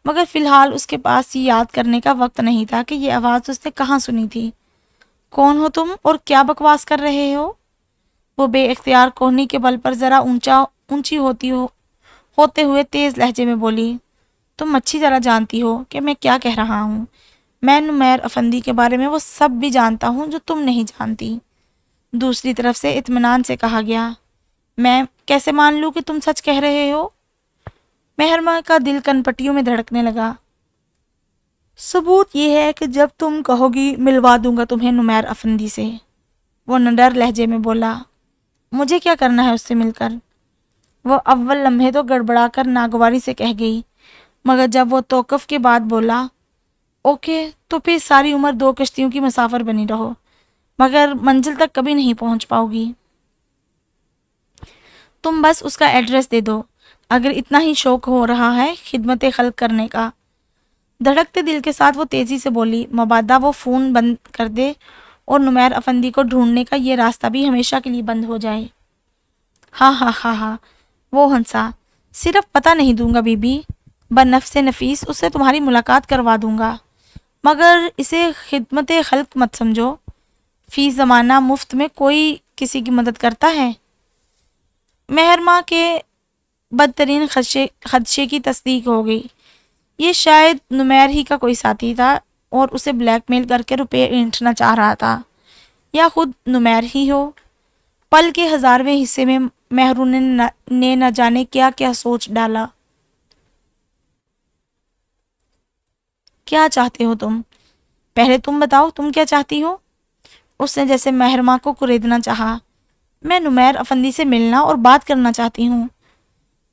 مگر فی الحال اس کے پاس یہ یاد کرنے کا وقت نہیں تھا کہ یہ آواز اس نے کہاں سنی تھی۔ کون ہو تم اور کیا بکواس کر رہے ہو؟ وہ بے اختیار کوہنی کے بل پر ذرا اونچی ہوتے ہوئے تیز لہجے میں بولی۔ تم اچھی طرح جانتی ہو کہ میں کیا کہہ رہا ہوں۔ میں نمیر افندی کے بارے میں وہ سب بھی جانتا ہوں جو تم نہیں جانتی۔ دوسری طرف سے اطمینان سے کہا گیا۔ میں کیسے مان لوں کہ تم سچ کہہ رہے ہو؟ مہرماں کا دل کن پٹیوں میں دھڑکنے لگا۔ ثبوت یہ ہے کہ جب تم کہو گی ملوا دوں گا تمہیں نمیر افندی سے، وہ نڈر لہجے میں بولا۔ مجھے کیا کرنا ہے اس سے مل کر؟ وہ اول لمحے تو گڑبڑا کر ناگواری سے کہہ گئی، مگر جب وہ توقف کے بعد بولا، اوکے تو پھر ساری عمر دو کشتیوں کی مسافر بنی رہو، مگر منزل تک کبھی نہیں پہنچ پاؤ گی۔ تم بس اس کا ایڈریس دے دو، اگر اتنا ہی شوق ہو رہا ہے خدمت خلق کرنے کا۔ دھڑکتے دل کے ساتھ وہ تیزی سے بولی، مبادا وہ فون بند کر دے اور نمیر افندی کو ڈھونڈنے کا یہ راستہ بھی ہمیشہ کے لیے بند ہو جائے۔ ہاں ہاں ہاں ہاں، وہ ہنسا۔ صرف پتہ نہیں دوں گا بی بی، بنفس نفیس اس سے تمہاری ملاقات کروا دوں گا، مگر اسے خدمت خلق مت سمجھو۔ فی زمانہ مفت میں کوئی کسی کی مدد کرتا ہے؟ مہر ماں کے بدترین خدشے کی تصدیق ہو گئی۔ یہ شاید نمیر ہی کا کوئی ساتھی تھا اور اسے بلیک میل کر کے روپے اینٹھنا چاہ رہا تھا، یا خود نمیر ہی ہو۔ پل کے 1000ویں حصے میں مہرو نے نہ جانے کیا کیا سوچ ڈالا۔ کیا چاہتے ہو تم؟ پہلے تم بتاؤ تم کیا چاہتی ہو؟ اس نے جیسے مہرماں کو کریدنا چاہا۔ میں نمیر افندی سے ملنا اور بات کرنا چاہتی ہوں۔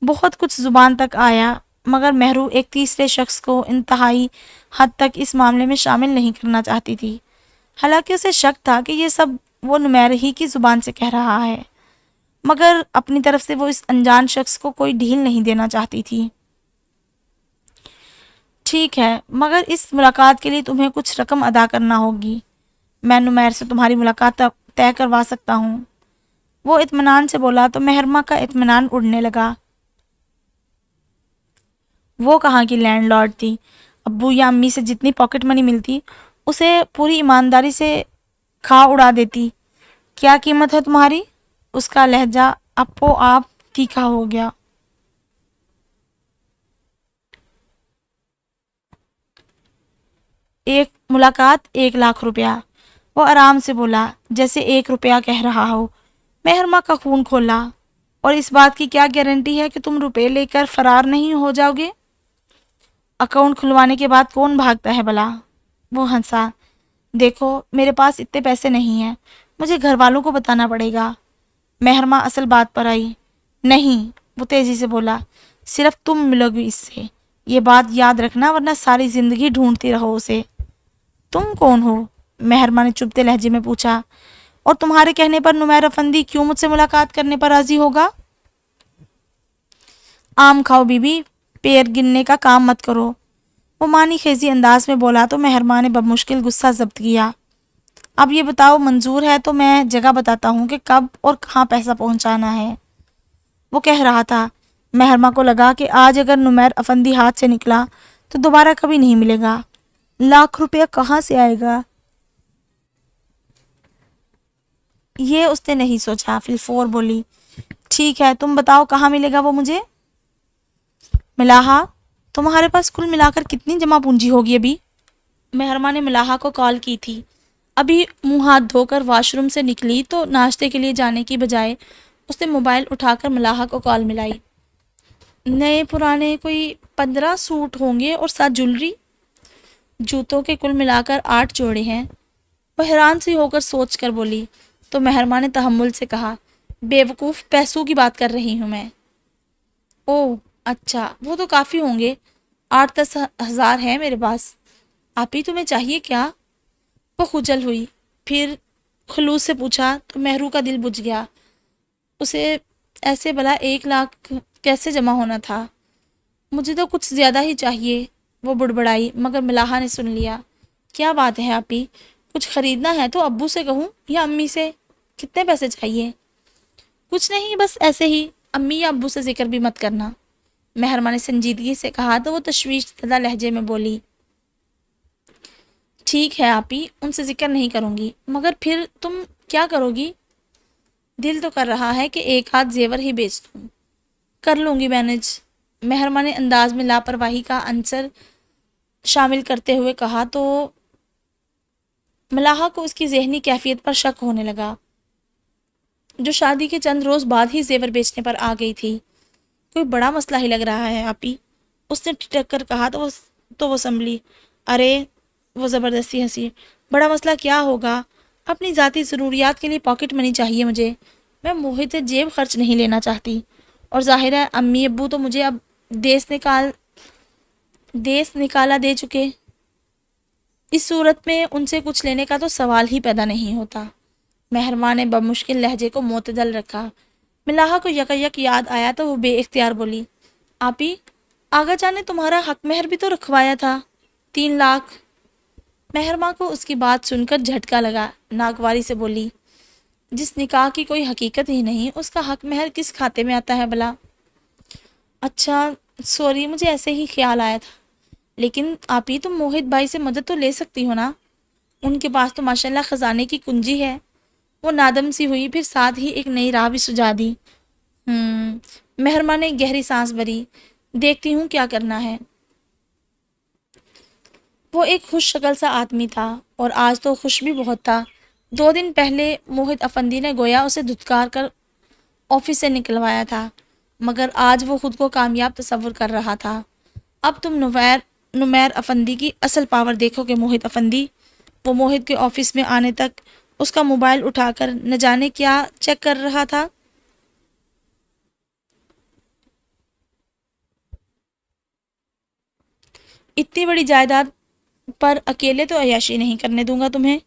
بہت کچھ زبان تک آیا، مگر مہرو ایک تیسرے شخص کو انتہائی حد تک اس معاملے میں شامل نہیں کرنا چاہتی تھی، حالانکہ اسے شک تھا کہ یہ سب وہ نمیر ہی کی زبان سے کہہ رہا ہے، مگر اپنی طرف سے وہ اس انجان شخص کو کوئی ڈھیل نہیں دینا چاہتی تھی۔ ٹھیک ہے، مگر اس ملاقات کے لیے تمہیں کچھ رقم ادا کرنا ہوگی۔ میں نمیر سے تمہاری ملاقات طے کروا سکتا ہوں۔ وہ اطمینان سے بولا تو مہرماں کا اطمینان اڑنے لگا۔ وہ کہاں کی لینڈ لارڈ تھی؟ ابو یا امی سے جتنی پاکٹ منی ملتی اسے پوری ایمانداری سے کھا اڑا دیتی۔ کیا قیمت ہے تمہاری؟ اس کا لہجہ اپو آپ تیکھا ہو گیا۔ ایک ملاقات 1,00,000 روپیہ، وہ آرام سے بولا جیسے 1 روپیہ کہہ رہا ہو۔ مہرماں کا خون کھولا۔ اور اس بات کی کیا گارنٹی ہے کہ تم روپے لے کر فرار نہیں ہو جاؤ گے؟ اکاؤنٹ کھلوانے کے بعد کون بھاگتا ہے بلا؟ وہ ہنسا۔ دیکھو میرے پاس اتنے پیسے نہیں ہیں، مجھے گھر والوں کو بتانا پڑے گا۔ مہرماں اصل بات پر آئی۔ نہیں، وہ تیزی سے بولا، صرف تم ملو گی اس سے، یہ بات یاد رکھنا، ورنہ ساری زندگی ڈھونڈتی رہو اسے۔ تم کون ہو؟ مہرماں نے چبھتے لہجے میں پوچھا۔ اور تمہارے کہنے پر نمیر افندی کیوں مجھ سے ملاقات کرنے پر راضی ہوگا؟ آم کھاؤ بی بی، پیر گننے کا کام مت کرو۔ وہ معنی خیزی انداز میں بولا تو مہرماں نے بمشکل غصہ ضبط کیا۔ اب یہ بتاؤ منظور ہے تو میں جگہ بتاتا ہوں کہ کب اور کہاں پیسہ پہنچانا ہے۔ وہ کہہ رہا تھا۔ مہرماں کو لگا کہ آج اگر نمیر افندی ہاتھ سے نکلا تو دوبارہ کبھی نہیں ملے گا۔ 1,00,000 روپیہ کہاں سے آئے گا؟ یہ اس نے نہیں سوچا، فی الفور بولی، ٹھیک ہے تم بتاؤ کہاں ملے گا وہ مجھے؟ ملاحہ، تمہارے پاس کل ملا کر کتنی جمع پونجی ہوگی ابھی؟ مہرماں نے ملاحہ کو کال کی تھی، ابھی منہ ہاتھ دھو کر واش روم سے نکلی تو ناشتے کے لیے جانے کی بجائے اس نے موبائل اٹھا کر ملاحہ کو کال ملائی۔ نئے پرانے کوئی 15 سوٹ ہوں گے اور ساتھ جولری۔ جوتوں کے کل ملا کر 8 جوڑے ہیں۔ وہ حیران سی ہو کر سوچ کر بولی تو مہرماں نے تحمل سے کہا، بے وقوف، پیسوں کی بات کر رہی ہوں میں۔ اوہ اچھا، وہ تو کافی ہوں گے، 8-10 ہزار ہے میرے پاس۔ آپی تمہیں چاہیے کیا؟ وہ خجل ہوئی، پھر خلوص سے پوچھا تو مہرو کا دل بجھ گیا۔ اسے ایسے بلا 1,00,000 کیسے جمع ہونا تھا؟ مجھے تو کچھ زیادہ ہی چاہیے، وہ بڑبڑائی، مگر ملاحہ نے سن لیا۔ کیا بات ہے آپی، کچھ خریدنا ہے تو ابو سے کہوں یا امی سے؟ کتنے پیسے چاہیے؟ کچھ نہیں، بس ایسے ہی، امی یا ابو سے ذکر بھی مت کرنا۔ مہرماں نے سنجیدگی سے کہا تو وہ تشویش زدہ لہجے میں بولی، ٹھیک ہے آپی، ان سے ذکر نہیں کروں گی، مگر پھر تم کیا کرو گی؟ دل تو کر رہا ہے کہ 1 ہاتھ زیور ہی بیچ دوں۔ کر لوں گی مینج، مہرماں نے انداز میں لاپرواہی کا عنصر شامل کرتے ہوئے کہا تو ملاحہ کو اس کی ذہنی کیفیت پر شک ہونے لگا، جو شادی کے چند روز بعد ہی زیور بیچنے پر آ گئی تھی۔ کوئی بڑا مسئلہ ہی لگ رہا ہے آپی، اس نے ٹھٹک کر کہا تو وہ سنبھلی۔ ارے، وہ زبردستی ہنسی، بڑا مسئلہ کیا ہوگا؟ اپنی ذاتی ضروریات کے لیے پاکٹ منی چاہیے مجھے، میں محیط جیب خرچ نہیں لینا چاہتی، اور ظاہر ہے امی ابو تو مجھے اب دیس نکالا دے چکے، اس صورت میں ان سے کچھ لینے کا تو سوال ہی پیدا نہیں ہوتا۔ مہرماں نے بمشکل لہجے کو معتدل رکھا۔ ملاحہ کو یک یاد آیا تو وہ بے اختیار بولی، آپی، آغا جان نے تمہارا حق مہر بھی تو رکھوایا تھا، 3 لاکھ۔ مہرماں کو اس کی بات سن کر جھٹکا لگا، ناگواری سے بولی، جس نکاح کی کوئی حقیقت ہی نہیں اس کا حق مہر کس کھاتے میں آتا ہے بھلا؟ اچھا، سوری، مجھے ایسے ہی خیال آیا تھا، لیکن آپ ہی تم موہت بھائی سے مدد تو لے سکتی ہو نا، ان کے پاس تو ماشاءاللہ خزانے کی کنجی ہے۔ وہ نادم سی ہوئی، پھر ساتھ ہی ایک نئی راہ بھی سجا دی۔ مہرماں نے گہری سانس بھری، دیکھتی ہوں کیا کرنا ہے۔ وہ ایک خوش شکل سا آدمی تھا اور آج تو خوش بھی بہت تھا۔ 2 دن پہلے موہت افندی نے گویا اسے دھتکار کر آفس سے نکلوایا تھا، مگر آج وہ خود کو کامیاب تصور کر رہا تھا۔ اب تم نمیر افندی کی اصل پاور دیکھو گے موہت افندی۔ وہ موہت کے آفس میں آنے تک اس کا موبائل اٹھا کر نہ جانے کیا چیک کر رہا تھا۔ اتنی بڑی جائیداد پر اکیلے تو عیاشی نہیں کرنے دوں گا تمہیں۔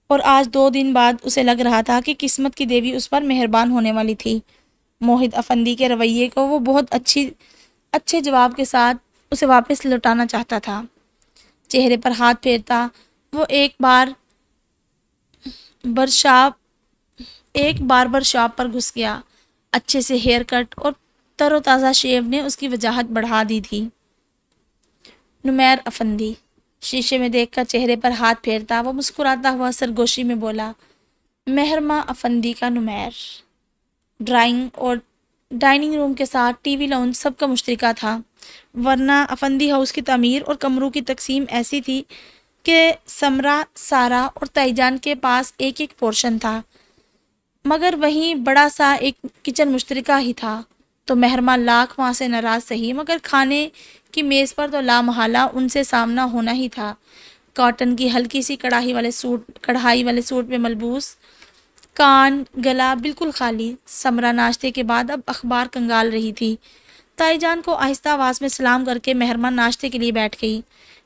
اور آج 2 دن بعد اسے لگ رہا تھا کہ قسمت کی دیوی اس پر مہربان ہونے والی تھی۔ موہت افندی کے رویے کو وہ بہت اچھے جواب کے ساتھ اسے واپس لوٹانا چاہتا تھا۔ چہرے پر ہاتھ پھیرتا وہ ایک باربر شاپ پر گھس گیا۔ اچھے سے ہیئر کٹ اور تر و تازہ شیو نے اس کی وجاہت بڑھا دی تھی۔ نمیر افندی شیشے میں دیکھ کر چہرے پر ہاتھ پھیرتا وہ مسکراتا ہوا سرگوشی میں بولا، مہرماں افندی کا نمیر۔ ڈائننگ روم کے ساتھ ٹی وی لاؤنج سب کا مشترکہ تھا، ورنہ افندی ہاؤس کی تعمیر اور کمروں کی تقسیم ایسی تھی کہ سمرا، سارا اور تائی جان کے پاس ایک ایک پورشن تھا، مگر وہیں بڑا سا ایک کچن مشترکہ ہی تھا۔ تو مہرماں لاکھ وہاں سے ناراض سہی، مگر کھانے کی میز پر تو لامحالہ ان سے سامنا ہونا ہی تھا۔ کاٹن کی ہلکی سی کڑھائی والے سوٹ میں ملبوس، کان گلا بالکل خالی، سمرا ناشتے کے بعد اب اخبار کنگال رہی تھی۔ تائی جان کو آہستہ آواز میں سلام کر کے مہرماں ناشتے کے لیے بیٹھ گئی۔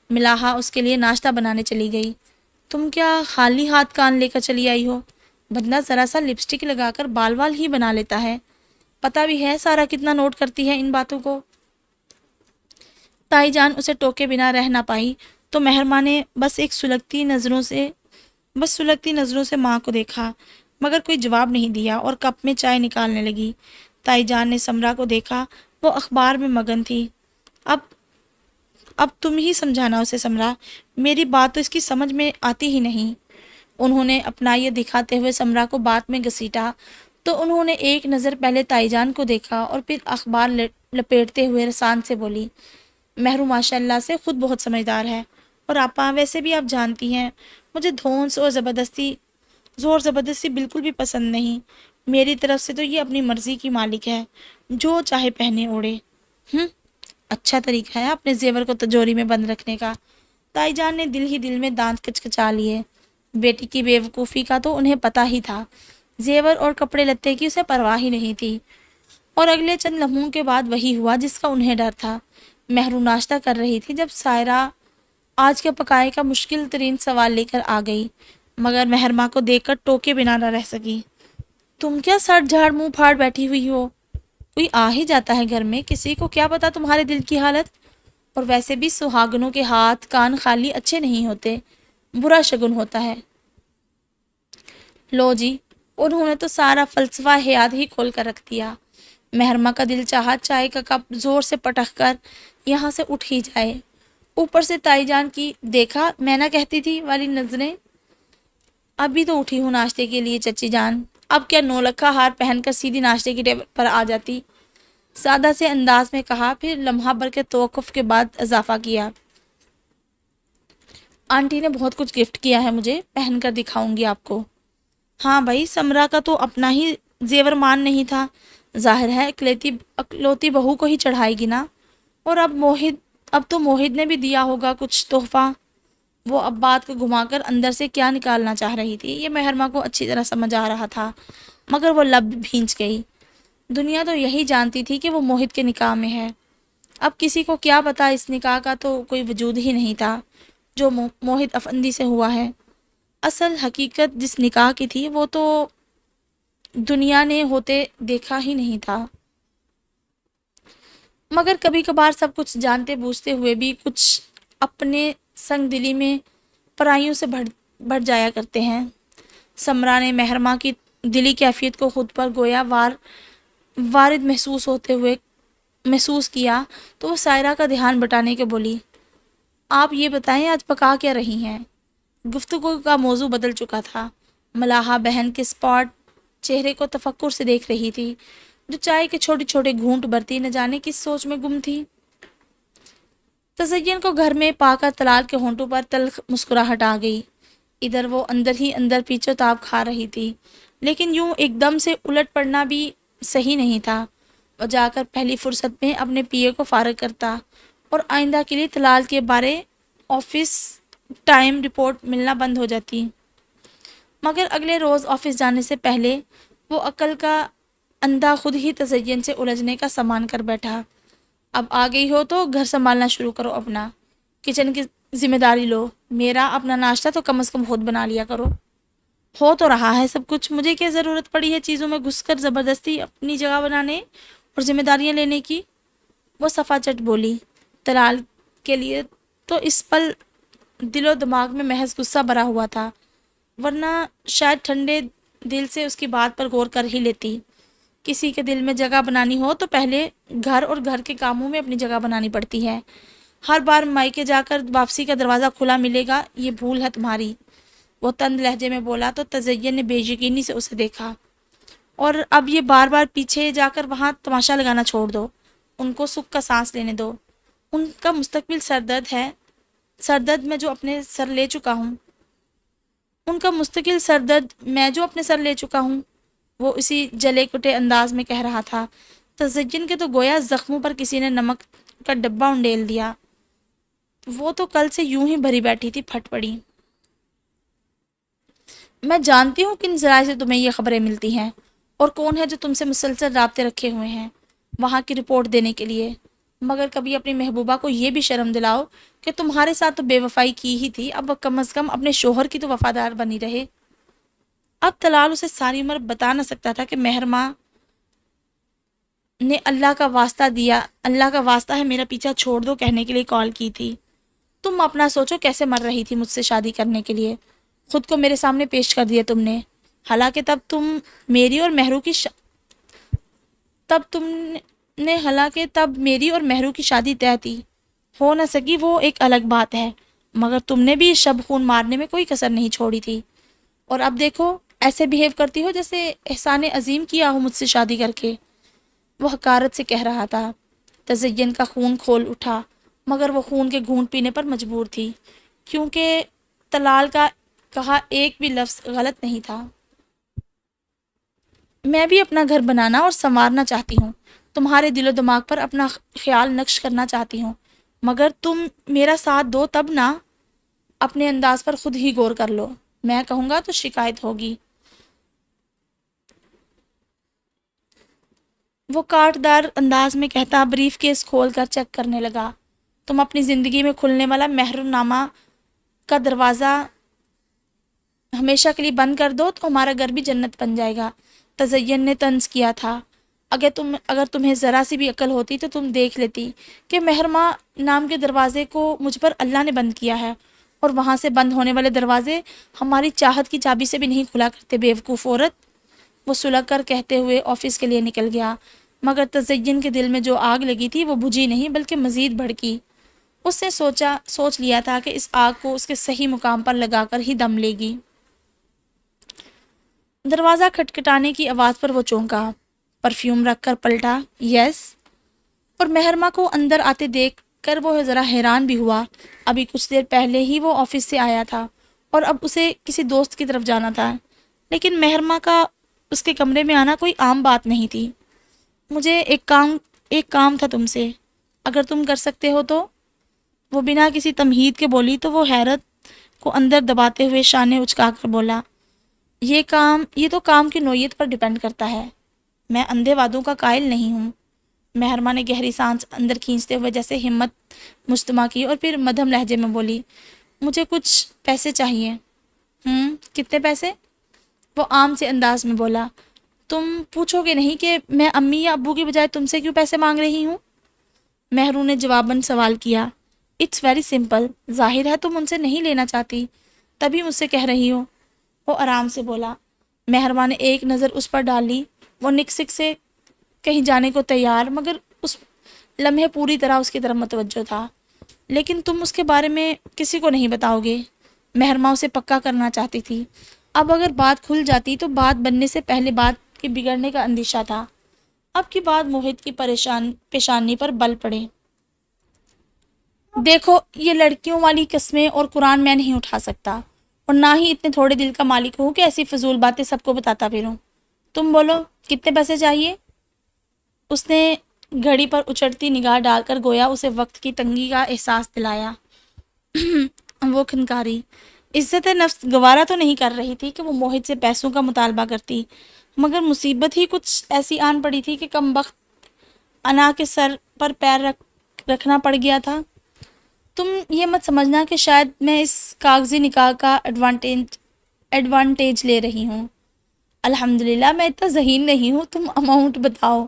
ملاحہ اس کے لیے ناشتہ بنانے چلی گئی۔ تم کیا خالی ہاتھ کان لے کر چلی آئی ہو؟ بندہ ذرا سا لپسٹک لگا کر بال ہی بنا لیتا ہے، پتہ بھی ہے سارا کتنا نوٹ کرتی ہے ان باتوں کو۔ تائی جان اسے ٹوکے بنا رہ نہ پائی تو مہرماں نے بس سلگتی نظروں سے ماں کو دیکھا، مگر کوئی جواب نہیں دیا اور کپ میں چائے نکالنے لگی۔ تائی جان نے سمرا کو دیکھا، وہ اخبار میں مگن تھی۔ اب تم ہی سمجھانا اسے سمرا، میری بات تو اس کی سمجھ میں آتی ہی نہیں۔ انہوں نے اپنا یہ دکھاتے ہوئے سمرا کو بات میں گھسیٹا تو انہوں نے ایک نظر پہلے تائی جان کو دیکھا اور پھر اخبار لپیٹتے ہوئے رسان سے بولی، مہرو ماشاء اللہ سے خود بہت سمجھدار ہے، اور آپا ویسے بھی آپ جانتی ہیں مجھے دھونس اور زور زبردستی بالکل بھی پسند نہیں۔ میری طرف سے تو یہ اپنی مرضی کی مالک ہے، جو چاہے پہنے اوڑے۔ اچھا طریقہ ہے اپنے زیور کو تجوری میں بند رکھنے کا۔ تائی جان نے دل ہی دل میں دانت کچکچا لیے۔ بیٹی کی بے وقوفی کا تو انہیں پتہ ہی تھا، زیور اور کپڑے لتے کی اسے پرواہ ہی نہیں تھی، اور اگلے چند لمحوں کے بعد وہی ہوا جس کا انہیں ڈر تھا۔ مہرو ناشتہ کر رہی تھی جب سائرہ آج کے پکائے کا مشکل ترین سوال لے کر آ گئی، مگر مہرماں کو دیکھ کر ٹوکے بنا نہ رہ سکی۔ تم کیا سر جھاڑ منہ پھاڑ بیٹھی ہوئی ہو؟ کوئی آ ہی جاتا ہے گھر میں، کسی کو کیا پتا تمہارے دل کی حالت؟ اور ویسے بھی سہاگنوں کے ہاتھ کان خالی اچھے نہیں ہوتے، برا شگن ہوتا ہے۔ لو جی، انہوں نے تو سارا فلسفہ حیات ہی کھول کر رکھ دیا۔ مہرماں کا دل چاہا چائے کا کپ زور سے پٹک کر یہاں سے اٹھ ہی جائے، اوپر سے تائی جان کی دیکھا میں نہ کہتی تھی والی نظریں۔ ابھی تو اٹھی ہوں ناشتے کے لیے چچی جان، اب کیا 9 لکھا ہار پہن کر سیدھی ناشتے کی ٹیبل پر آ جاتی؟ سادہ سے انداز میں کہا، پھر لمحہ بھر کے توقف کے بعد اضافہ کیا، آنٹی نے بہت کچھ گفٹ کیا ہے مجھے، پہن کر دکھاؤں گی آپ کو۔ ہاں بھائی، سمرا کا تو اپنا ہی زیور مان نہیں تھا، ظاہر ہے اکلوتی بہو کو ہی چڑھائے گی نا۔ اور اب تو موہد نے بھی دیا ہوگا کچھ تحفہ۔ وہ اب بات کو گھما کر اندر سے کیا نکالنا چاہ رہی تھی یہ مہرماں کو اچھی طرح سمجھ آ رہا تھا، مگر وہ لب بھینچ گئی۔ دنیا تو یہی جانتی تھی کہ وہ موہد کے نکاح میں ہے، اب کسی کو کیا پتا اس نکاح کا تو کوئی وجود ہی نہیں تھا جو موہد افندی سے ہوا ہے۔ اصل حقیقت جس نکاح کی تھی وہ تو دنیا نے ہوتے دیکھا ہی نہیں تھا، مگر کبھی کبھار سب کچھ جانتے بوجھتے ہوئے بھی کچھ اپنے سنگ دلی میں پرائیوں سے بڑھ جایا کرتے ہیں۔ سمرا نے مہرماں کی دلی کیفیت کو خود پر گویا وارد محسوس کیا تو وہ سائرہ کا دھیان بٹانے کے بولی، آپ یہ بتائیں آج پکا کیا رہی ہیں؟ گفتگو کا موضوع بدل چکا تھا۔ ملاحہ بہن کے اسپاٹ چہرے کو تفکر سے دیکھ رہی تھی، جو چائے کے چھوٹے چھوٹے گھونٹ بھرتی نہ جانے کس سوچ میں گم تھی۔ تزین کو گھر میں پا کر طلال کے ہونٹوں پر تلخ مسکراہٹ آ گئی۔ ادھر وہ اندر ہی اندر پیچو تاب کھا رہی تھی، لیکن یوں ایک دم سے الٹ پڑنا بھی صحیح نہیں تھا۔ وہ جا کر پہلی فرصت میں اپنے پیے کو فارغ کرتا اور آئندہ کے لیے طلال کے بارے آفس ٹائم رپورٹ ملنا بند ہو جاتی۔ مگر اگلے روز آفس جانے سے پہلے وہ عقل کا اندھا خود ہی تزین سے الجھنے کا سامان کر بیٹھا۔ اب آ گئی ہو تو گھر سنبھالنا شروع کرو، اپنا کچن کی ذمہ داری لو، میرا اپنا ناشتہ تو کم از کم خود بنا لیا کرو۔ ہو تو رہا ہے سب کچھ، مجھے کیا ضرورت پڑی ہے چیزوں میں گھس کر زبردستی اپنی جگہ بنانے اور ذمہ داریاں لینے کی؟ وہ صفا چٹ بولی۔ طلال کے لیے تو اس پل دل و دماغ میں محض غصہ بھرا ہوا تھا، ورنہ شاید ٹھنڈے دل سے اس کی بات پر غور کر ہی لیتی۔ کسی کے دل میں جگہ بنانی ہو تو پہلے گھر اور گھر کے کاموں میں اپنی جگہ بنانی پڑتی ہے۔ ہر بار مائکے جا کر واپسی کا دروازہ کھلا ملے گا، یہ بھول ہے تمہاری، وہ تند لہجے میں بولا تو تزین نے بے یقینی سے اسے دیکھا۔ اور اب یہ بار بار پیچھے جا کر وہاں تماشا لگانا چھوڑ دو، ان کو سکھ کا سانس لینے دو۔ ان کا مستقبل سردرد میں جو اپنے سر لے چکا ہوں، وہ اسی جلے کٹے انداز میں کہہ رہا تھا۔ تزین کے تو گویا زخموں پر کسی نے نمک کا ڈبہ انڈیل دیا۔ وہ تو کل سے یوں ہی بھری بیٹھی تھی، پھٹ پڑی۔ میں جانتی ہوں کن ذرائع سے تمہیں یہ خبریں ملتی ہیں اور کون ہے جو تم سے مسلسل رابطے رکھے ہوئے ہیں وہاں کی رپورٹ دینے کے لیے، مگر کبھی اپنی محبوبہ کو یہ بھی شرم دلاؤ کہ تمہارے ساتھ تو بے وفائی کی ہی تھی، اب کم از کم اپنے شوہر کی تو وفادار بنی رہے۔ اب طلال اسے ساری عمر بتا نہ سکتا تھا کہ مہرماں نے اللہ کا واسطہ ہے میرا پیچھا چھوڑ دو کہنے کے لیے کال کی تھی۔ تم اپنا سوچو کیسے مر رہی تھی مجھ سے شادی کرنے کے لیے، خود کو میرے سامنے پیش کر دیا تم نے، حالانکہ تب میری اور مہرو کی شادی طے تھی۔ ہو نہ سکی وہ ایک الگ بات ہے، مگر تم نے بھی شب خون مارنے میں کوئی کسر نہیں چھوڑی تھی، اور اب دیکھو ایسے بیہیو کرتی ہو جیسے احسان عظیم کیا ہو مجھ سے شادی کر کے۔ وہ حقارت سے کہہ رہا تھا۔ تزین کا خون کھول اٹھا، مگر وہ خون کے گھونٹ پینے پر مجبور تھی، کیونکہ طلال کا کہا ایک بھی لفظ غلط نہیں تھا۔ میں بھی اپنا گھر بنانا اور سنوارنا چاہتی ہوں، تمہارے دل و دماغ پر اپنا خیال نقش کرنا چاہتی ہوں، مگر تم میرا ساتھ دو تب نہ۔ اپنے انداز پر خود ہی غور کر لو، میں کہوں گا تو شکایت ہوگی۔ وہ کاٹ دار انداز میں کہتا بریف کیس کھول کر چیک کرنے لگا۔ تم اپنی زندگی میں کھلنے والا محرم نامہ کا دروازہ ہمیشہ کے لیے بند کر دو تو ہمارا گھر بھی جنت بن جائے گا۔ تزین نے طنز کیا تھا، اگر تمہیں ذرا سی بھی عقل ہوتی تو تم دیکھ لیتی کہ محرمہ نام کے دروازے کو مجھ پر اللہ نے بند کیا ہے، اور وہاں سے بند ہونے والے دروازے ہماری چاہت کی چابی سے بھی نہیں کھلا کرتے، بیوقوف عورت۔ وہ سلگ کر کہتے ہوئے آفس کے لیے نکل گیا، مگر تزین کے دل میں جو آگ لگی تھی وہ بجھی نہیں بلکہ مزید بھڑکی۔ اس نے سوچ لیا تھا کہ اس آگ کو اس کے صحیح مقام پر لگا کر ہی دم لے گی۔ دروازہ کھٹکھٹانے کی آواز پر وہ چونکا، پرفیوم رکھ کر پلٹا، یس، اور مہرماں کو اندر آتے دیکھ کر وہ ذرا حیران بھی ہوا۔ ابھی کچھ دیر پہلے ہی وہ آفس سے آیا تھا اور اب اسے کسی دوست کی طرف جانا تھا، لیکن مہرماں کا اس کے کمرے میں آنا کوئی عام بات نہیں تھی۔ مجھے ایک کام تھا تم سے، اگر تم کر سکتے ہو تو۔ وہ بنا کسی تمہید کے بولی تو وہ حیرت کو اندر دباتے ہوئے شانے اچکا کر بولا، یہ تو کام کی نوعیت پر ڈیپینڈ کرتا ہے، میں اندھے وعدوں کا قائل نہیں ہوں۔ مہرماں نے گہری سانس اندر کھینچتے ہوئے جیسے ہمت مجتمع کی اور پھر مدھم لہجے میں بولی، مجھے کچھ پیسے چاہیے۔ کتنے پیسے؟ وہ عام سے انداز میں بولا، تم پوچھو گے نہیں کہ میں امی یا ابو کی بجائے تم سے کیوں پیسے مانگ رہی ہوں؟ مہرو نے جواباً سوال کیا۔ اٹس ویری سمپل، ظاہر ہے تم ان سے نہیں لینا چاہتی، تبھی مجھ سے کہہ رہی ہو؟ وہ آرام سے بولا۔ مہرماں نے ایک نظر اس پر ڈال لی۔ وہ نکسک سے کہیں جانے کو تیار، مگر اس لمحے پوری طرح اس کی طرف متوجہ تھا۔ لیکن تم اس کے بارے میں کسی کو نہیں بتاؤ گے؟ مہرماں اسے پکا کرنا چاہتی تھی۔ اب اگر بات کھل جاتی تو بات بننے سے پہلے بات کے بگڑنے کا اندیشہ تھا۔ اب کی بات موہت کی پیشانی پر بل پڑے۔ دیکھو، یہ لڑکیوں والی قسمیں اور قرآن میں نہیں اٹھا سکتا، اور نہ ہی اتنے تھوڑے دل کا مالک ہوں کہ ایسی فضول باتیں سب کو بتاتا پھروں۔ تم بولو، کتنے پیسے چاہیے؟ اس نے گھڑی پر اچڑتی نگاہ ڈال کر گویا اسے وقت کی تنگی کا احساس دلایا۔ وہ کھنکاری۔ عزت نفس گوارا تو نہیں کر رہی تھی کہ وہ موہت سے پیسوں کا مطالبہ کرتی، مگر مصیبت ہی کچھ ایسی آن پڑی تھی کہ کم بخت انا کے سر پر پیر رکھنا پڑ گیا تھا۔ تم یہ مت سمجھنا کہ شاید میں اس کاغذی نکاح کا ایڈوانٹیج لے رہی ہوں۔ الحمدللہ میں اتنا ذہین نہیں ہوں، تم اماؤنٹ بتاؤ۔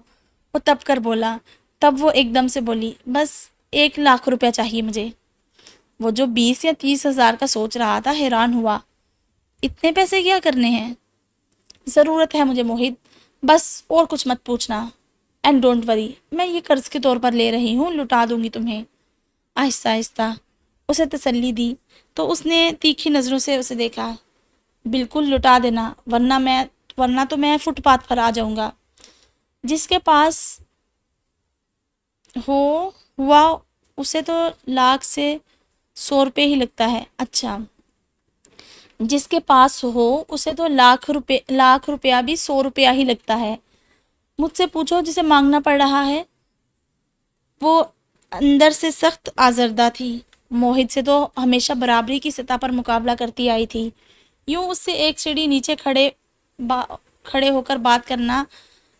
وہ تب کر بولا۔ تب وہ ایک دم سے بولی، بس 1,00,000 روپیہ چاہیے مجھے۔ وہ جو 20 یا 30 ہزار کا سوچ رہا تھا حیران ہوا۔ اتنے پیسے کیا کرنے ہیں؟ ضرورت ہے مجھے موہت، بس اور کچھ مت پوچھنا۔ اینڈ ڈونٹ وری، میں یہ قرض کے طور پر لے رہی ہوں، لٹا دوں گی تمہیں۔ آہستہ آہستہ اسے تسلی دی تو اس نے تیکھی نظروں سے اسے دیکھا۔ بالکل لٹا دینا، ورنہ تو میں فٹ پاتھ پر آ جاؤں گا۔ جس کے پاس ہوا اسے تو 1,00,000 سے 100 روپے ہی لگتا ہے۔ اچھا، جس کے پاس ہو اسے تو 1,00,000 روپیہ بھی 100 روپیہ ہی لگتا ہے۔ مجھ سے پوچھو جسے مانگنا پڑ رہا ہے۔ وہ اندر سے سخت آزردہ تھی۔ موہت سے تو ہمیشہ برابری کی سطح پر مقابلہ کرتی آئی تھی، یوں اس سے ایک سیڑھی نیچے کھڑے ہو کر بات کرنا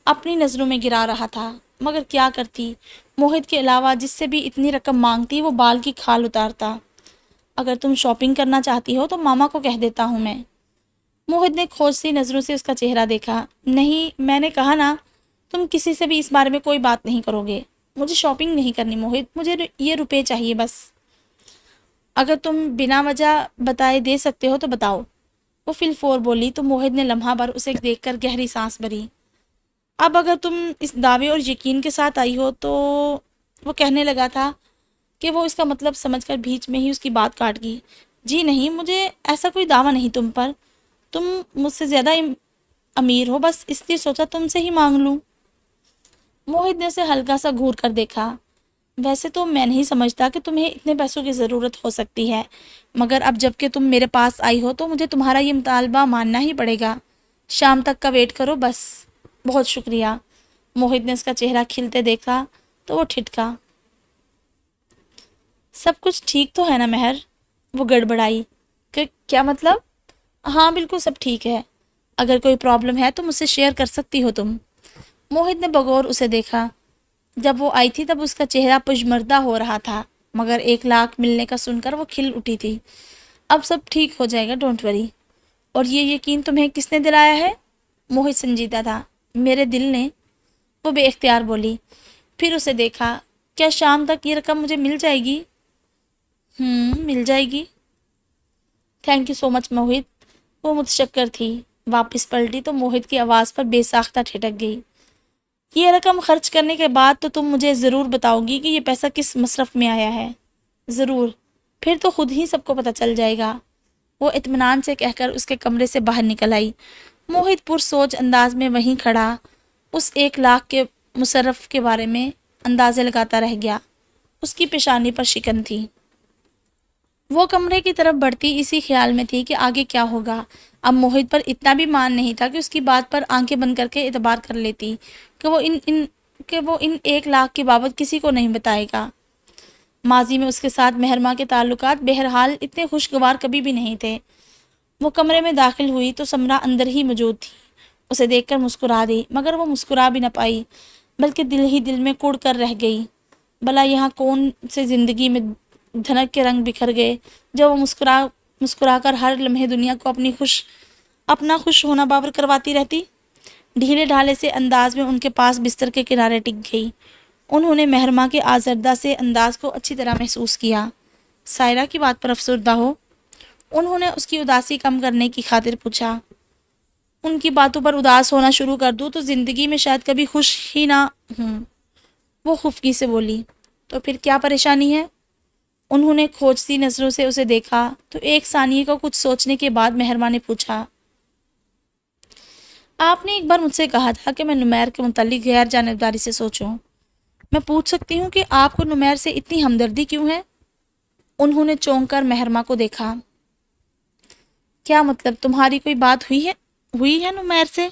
اپنی نظروں میں گرا رہا تھا، مگر کیا کرتی؟ موہت کے علاوہ جس سے بھی اتنی رقم مانگتی وہ بال کی کھال اتارتا۔ اگر تم شاپنگ کرنا چاہتی ہو تو ماما کو کہہ دیتا ہوں میں۔ موہت نے کھوجتی نظروں سے اس کا چہرہ دیکھا۔ نہیں، میں نے کہا نا، تم کسی سے بھی اس بارے میں کوئی بات نہیں کرو گے۔ مجھے شاپنگ نہیں کرنی موہت، مجھے یہ روپے چاہیے بس۔ اگر تم بنا وجہ بتائے دے سکتے ہو تو بتاؤ، وہ فی الفور بولی تو موہت نے لمحہ بھر اسے دیکھ کر گہری سانس بھری۔ اب اگر تم اس دعوے اور یقین کے ساتھ آئی ہو تو، وہ کہنے لگا تھا کہ وہ اس کا مطلب سمجھ کر بیچ میں ہی اس کی بات کاٹ گئی۔ جی نہیں، مجھے ایسا کوئی دعویٰ نہیں تم پر، تم مجھ سے زیادہ امیر ہو، بس اس لیے سوچا تم سے ہی مانگ لوں۔ موہت نے اسے ہلکا سا گھور کر دیکھا۔ ویسے تو میں نہیں سمجھتا کہ تمہیں اتنے پیسوں کی ضرورت ہو سکتی ہے، مگر اب جب کہ تم میرے پاس آئی ہو تو مجھے تمہارا یہ مطالبہ ماننا ہی پڑے گا۔ شام تک کا ویٹ کرو بس۔ بہت شکریہ۔ موہت نے اس کا چہرہ کھلتے دیکھا تو وہ ٹھٹکا۔ سب کچھ ٹھیک تو ہے نا مہر؟ وہ گڑبڑائی۔ کیا مطلب؟ ہاں بالکل سب ٹھیک ہے، اگر کوئی پرابلم ہے تو مجھ سے شیئر کر سکتی ہو تم۔ موہت نے بغور اسے دیکھا۔ جب وہ آئی تھی تب اس کا چہرہ پژمردہ ہو رہا تھا، مگر 1,00,000 ملنے کا سن کر وہ کھل اٹھی تھی۔ اب سب ٹھیک ہو جائے گا، ڈونٹ وری۔ اور یہ یقین تمہیں کس نے دلایا ہے؟ موہت سنجیدہ تھا۔ میرے دل نے، وہ بے اختیار بولی۔ پھر اسے دیکھا۔ کیا شام تک یہ رقم مجھے مل جائے گی؟ مل جائے گی۔ تھینک یو سو مچ موہت۔ وہ متشکر تھی۔ واپس پلٹی تو موہت کی آواز پر بے ساختہ ٹھٹک گئی۔ یہ رقم خرچ کرنے کے بعد تو تم مجھے ضرور بتاؤ گی کہ یہ پیسہ کس مصرف میں آیا ہے۔ ضرور، پھر تو خود ہی سب کو پتہ چل جائے گا۔ وہ اطمینان سے کہہ کر اس کے کمرے سے باہر نکل آئی۔ موہت پرسوچ انداز میں وہیں کھڑا اس 1,00,000 کے مصرف کے بارے میں اندازے لگاتا رہ گیا۔ اس کی پیشانی پر شکن تھی۔ وہ کمرے کی طرف بڑھتی اسی خیال میں تھی کہ آگے کیا ہوگا۔ اب موہت پر اتنا بھی مان نہیں تھا کہ اس کی بات پر آنکھیں بند کر کے اعتبار کر لیتی کہ وہ ان 1,00,000 کی بابت کسی کو نہیں بتائے گا۔ ماضی میں اس کے ساتھ مہرماں کے تعلقات بہرحال اتنے خوشگوار کبھی بھی نہیں تھے۔ وہ کمرے میں داخل ہوئی تو سمرا اندر ہی موجود تھی۔ اسے دیکھ کر مسکرا دی، مگر وہ مسکرا بھی نہ پائی، بلکہ دل ہی دل میں کڑ کر رہ گئی۔ بھلا یہاں کون سے زندگی میں دھنک کے رنگ بکھر گئے جو وہ مسکرا کر ہر لمحے دنیا کو اپنا خوش ہونا باور کرواتی رہتی۔ ڈھیلے ڈھالے سے انداز میں ان کے پاس بستر کے کنارے ٹک گئی۔ انہوں نے مہرماں کے آزردہ سے انداز کو اچھی طرح محسوس کیا۔ سائرہ کی بات پر افسردہ ہو؟ انہوں نے اس کی اداسی کم کرنے کی خاطر پوچھا۔ ان کی باتوں پر اداس ہونا شروع کر دوں تو زندگی میں شاید کبھی خوش ہی نہ ہوں، وہ خفگی سے بولی۔ تو پھر کیا پریشانی ہے؟ انہوں نے کھوجتی نظروں سے اسے دیکھا تو ایک ثانیے کو کچھ سوچنے کے بعد مہرما نے پوچھا، آپ نے ایک بار مجھ سے کہا تھا کہ میں نمیر کے متعلق غیر جانبداری سے سوچوں۔ میں پوچھ سکتی ہوں کہ آپ کو نمیر سے اتنی ہمدردی کیوں ہے؟ انہوں نے چونک کر مہرما کو دیکھا۔ کیا مطلب، تمہاری کوئی بات ہوئی ہے نمیر سے؟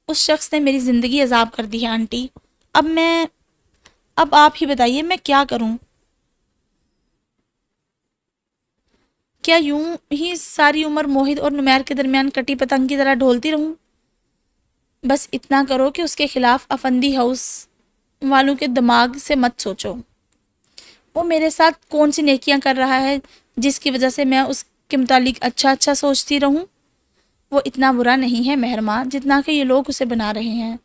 اس شخص نے میری زندگی عذاب کر دی ہے آنٹی۔ اب آپ ہی بتائیے میں کیا کروں؟ کیا یوں ہی ساری عمر موہد اور نمیر کے درمیان کٹی پتنگ کی طرح ڈھولتی رہوں؟ بس اتنا کرو کہ اس کے خلاف افندی ہاؤس والوں کے دماغ سے مت سوچو۔ وہ میرے ساتھ کون سی نیکیاں کر رہا ہے جس کی وجہ سے میں اس کے متعلق اچھا سوچتی رہوں؟ وہ اتنا برا نہیں ہے مہرما جتنا کہ یہ لوگ اسے بنا رہے ہیں۔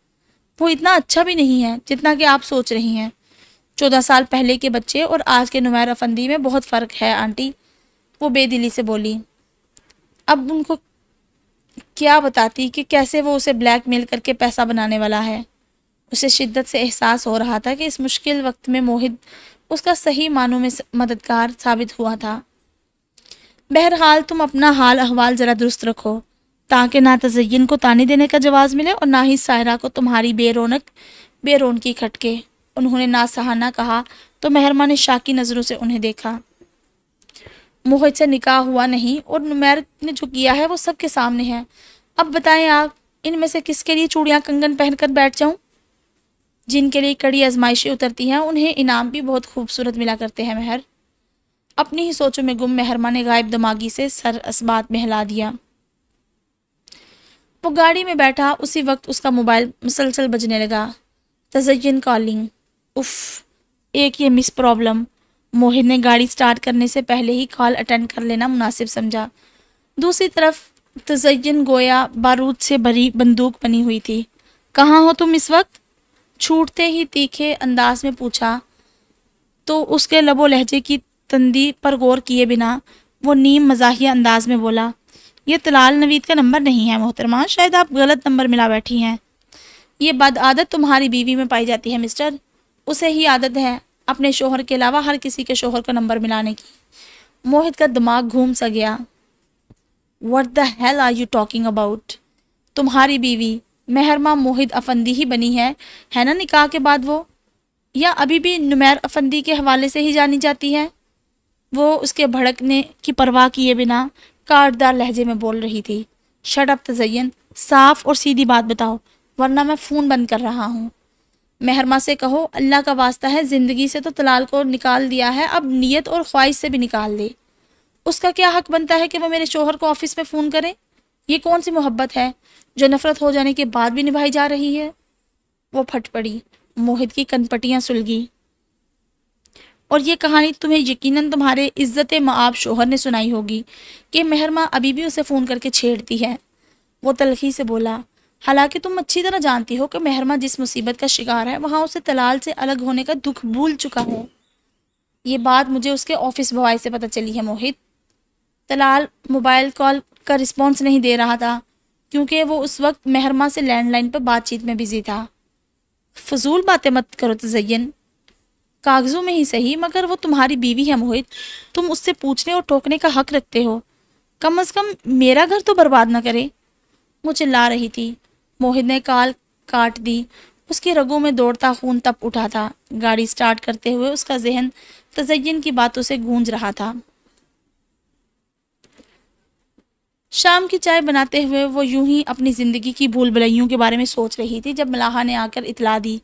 وہ اتنا اچھا بھی نہیں ہے جتنا کہ آپ سوچ رہی ہیں۔ 14 سال پہلے کے بچے اور آج کے نمیر افندی میں بہت فرق ہے آنٹی، وہ بے دلی سے بولی۔ اب ان کو کیا بتاتی کہ کیسے وہ اسے بلیک میل کر کے پیسہ بنانے والا ہے۔ اسے شدت سے احساس ہو رہا تھا کہ اس مشکل وقت میں موہد اس کا صحیح معنوں میں مددگار ثابت ہوا تھا۔ بہرحال تم اپنا حال احوال ذرا درست رکھو تاکہ نہ تزین کو تانے دینے کا جواز ملے اور نہ ہی سائرہ کو تمہاری بے رونقی کھٹکے۔ انہوں نے ناصحانہ کہا تو مہرما نے شاکی نظروں سے انہیں دیکھا۔ موہد سے نکاح ہوا نہیں اور نمیر نے جو کیا ہے وہ سب کے سامنے ہے۔ اب بتائیں آپ ان میں سے کس کے لیے چوڑیاں کنگن پہن کر بیٹھ جاؤں؟ جن کے لیے کڑی آزمائشیں اترتی ہیں انہیں انعام بھی بہت خوبصورت ملا کرتے ہیں مہر۔ اپنی ہی سوچوں میں گم مہرما نے غائب دماغی سے سر اسبات میں ہلا دیا۔ وہ گاڑی میں بیٹھا، اسی وقت اس کا موبائل مسلسل بجنے لگا۔ تزین کالنگ۔ اف، ایک یہ مس پرابلم۔ موہد نے گاڑی سٹارٹ کرنے سے پہلے ہی کال اٹینڈ کر لینا مناسب سمجھا۔ دوسری طرف تزین گویا بارود سے بھری بندوق بنی ہوئی تھی۔ کہاں ہو تم اس وقت؟ چھوٹتے ہی تیکھے انداز میں پوچھا تو اس کے لب و لہجے کی تندی پر غور کیے بنا وہ نیم مزاحیہ انداز میں بولا، یہ طلال نوید کا نمبر نہیں ہے محترمہ، شاید آپ غلط نمبر ملا بیٹھی ہیں۔ یہ بد عادت تمہاری بیوی میں پائی جاتی ہے مسٹر، اسے ہی عادت ہے اپنے شوہر کے علاوہ ہر کسی کے شوہر کا نمبر ملانے کی۔ موہد کا دماغ گھوم سا گیا۔ What the hell are you talking about؟ تمہاری بیوی مہرما موہد افندی ہی بنی ہے نا نکاح کے بعد وہ؟ یا ابھی بھی نمیر افندی کے حوالے سے ہی جانی جاتی ہے؟ وہ اس کے بھڑکنے کی پرواہ کیے بنا کاٹدار لہجے میں بول رہی تھی۔ شٹ اپ تزین، صاف اور سیدھی بات بتاؤ ورنہ میں فون بند کر رہا ہوں۔ مہرما سے کہو اللہ کا واسطہ ہے زندگی سے تو طلال کو نکال دیا ہے، اب نیت اور خواہش سے بھی نکال دے۔ اس کا کیا حق بنتا ہے کہ وہ میرے شوہر کو آفس میں فون کرے؟ یہ کون سی محبت ہے جو نفرت ہو جانے کے بعد بھی نبھائی جا رہی ہے؟ وہ پھٹ پڑی۔ موہد کی کنپٹیاں سلگی۔ اور یہ کہانی تمہیں یقیناً تمہارے عزت مآب شوہر نے سنائی ہوگی کہ مہرما ابھی بھی اسے فون کر کے چھیڑتی ہے، وہ تلخی سے بولا۔ حالانکہ تم اچھی طرح جانتی ہو کہ مہرما جس مصیبت کا شکار ہے وہاں اسے طلال سے الگ ہونے کا دکھ بھول چکا ہے۔ یہ بات مجھے اس کے آفس بوائے سے پتہ چلی ہے موہد۔ طلال موبائل کال کا رسپانس نہیں دے رہا تھا کیونکہ وہ اس وقت مہرما سے لینڈ لائن پر بات چیت میں بزی تھا۔ فضول باتیں مت کرو تزین، کاغذوں میں ہی صحیح مگر وہ تمہاری بیوی ہے موہد، تم اس سے پوچھنے اور ٹوکنے کا حق رکھتے ہو، کم از کم میرا گھر تو برباد نہ کرے۔ وہ چلا رہی تھی۔ موہد نے کال کاٹ دی۔ اس کی رگوں میں دوڑتا خون تپ اٹھا تھا۔ گاڑی سٹارٹ کرتے ہوئے اس کا ذہن تزین کی باتوں سے گونج رہا تھا۔ شام کی چائے بناتے ہوئے وہ یوں ہی اپنی زندگی کی بھول بھلائیوں کے بارے میں سوچ رہی تھی جب ملاحہ نے آ کر اطلاع دی،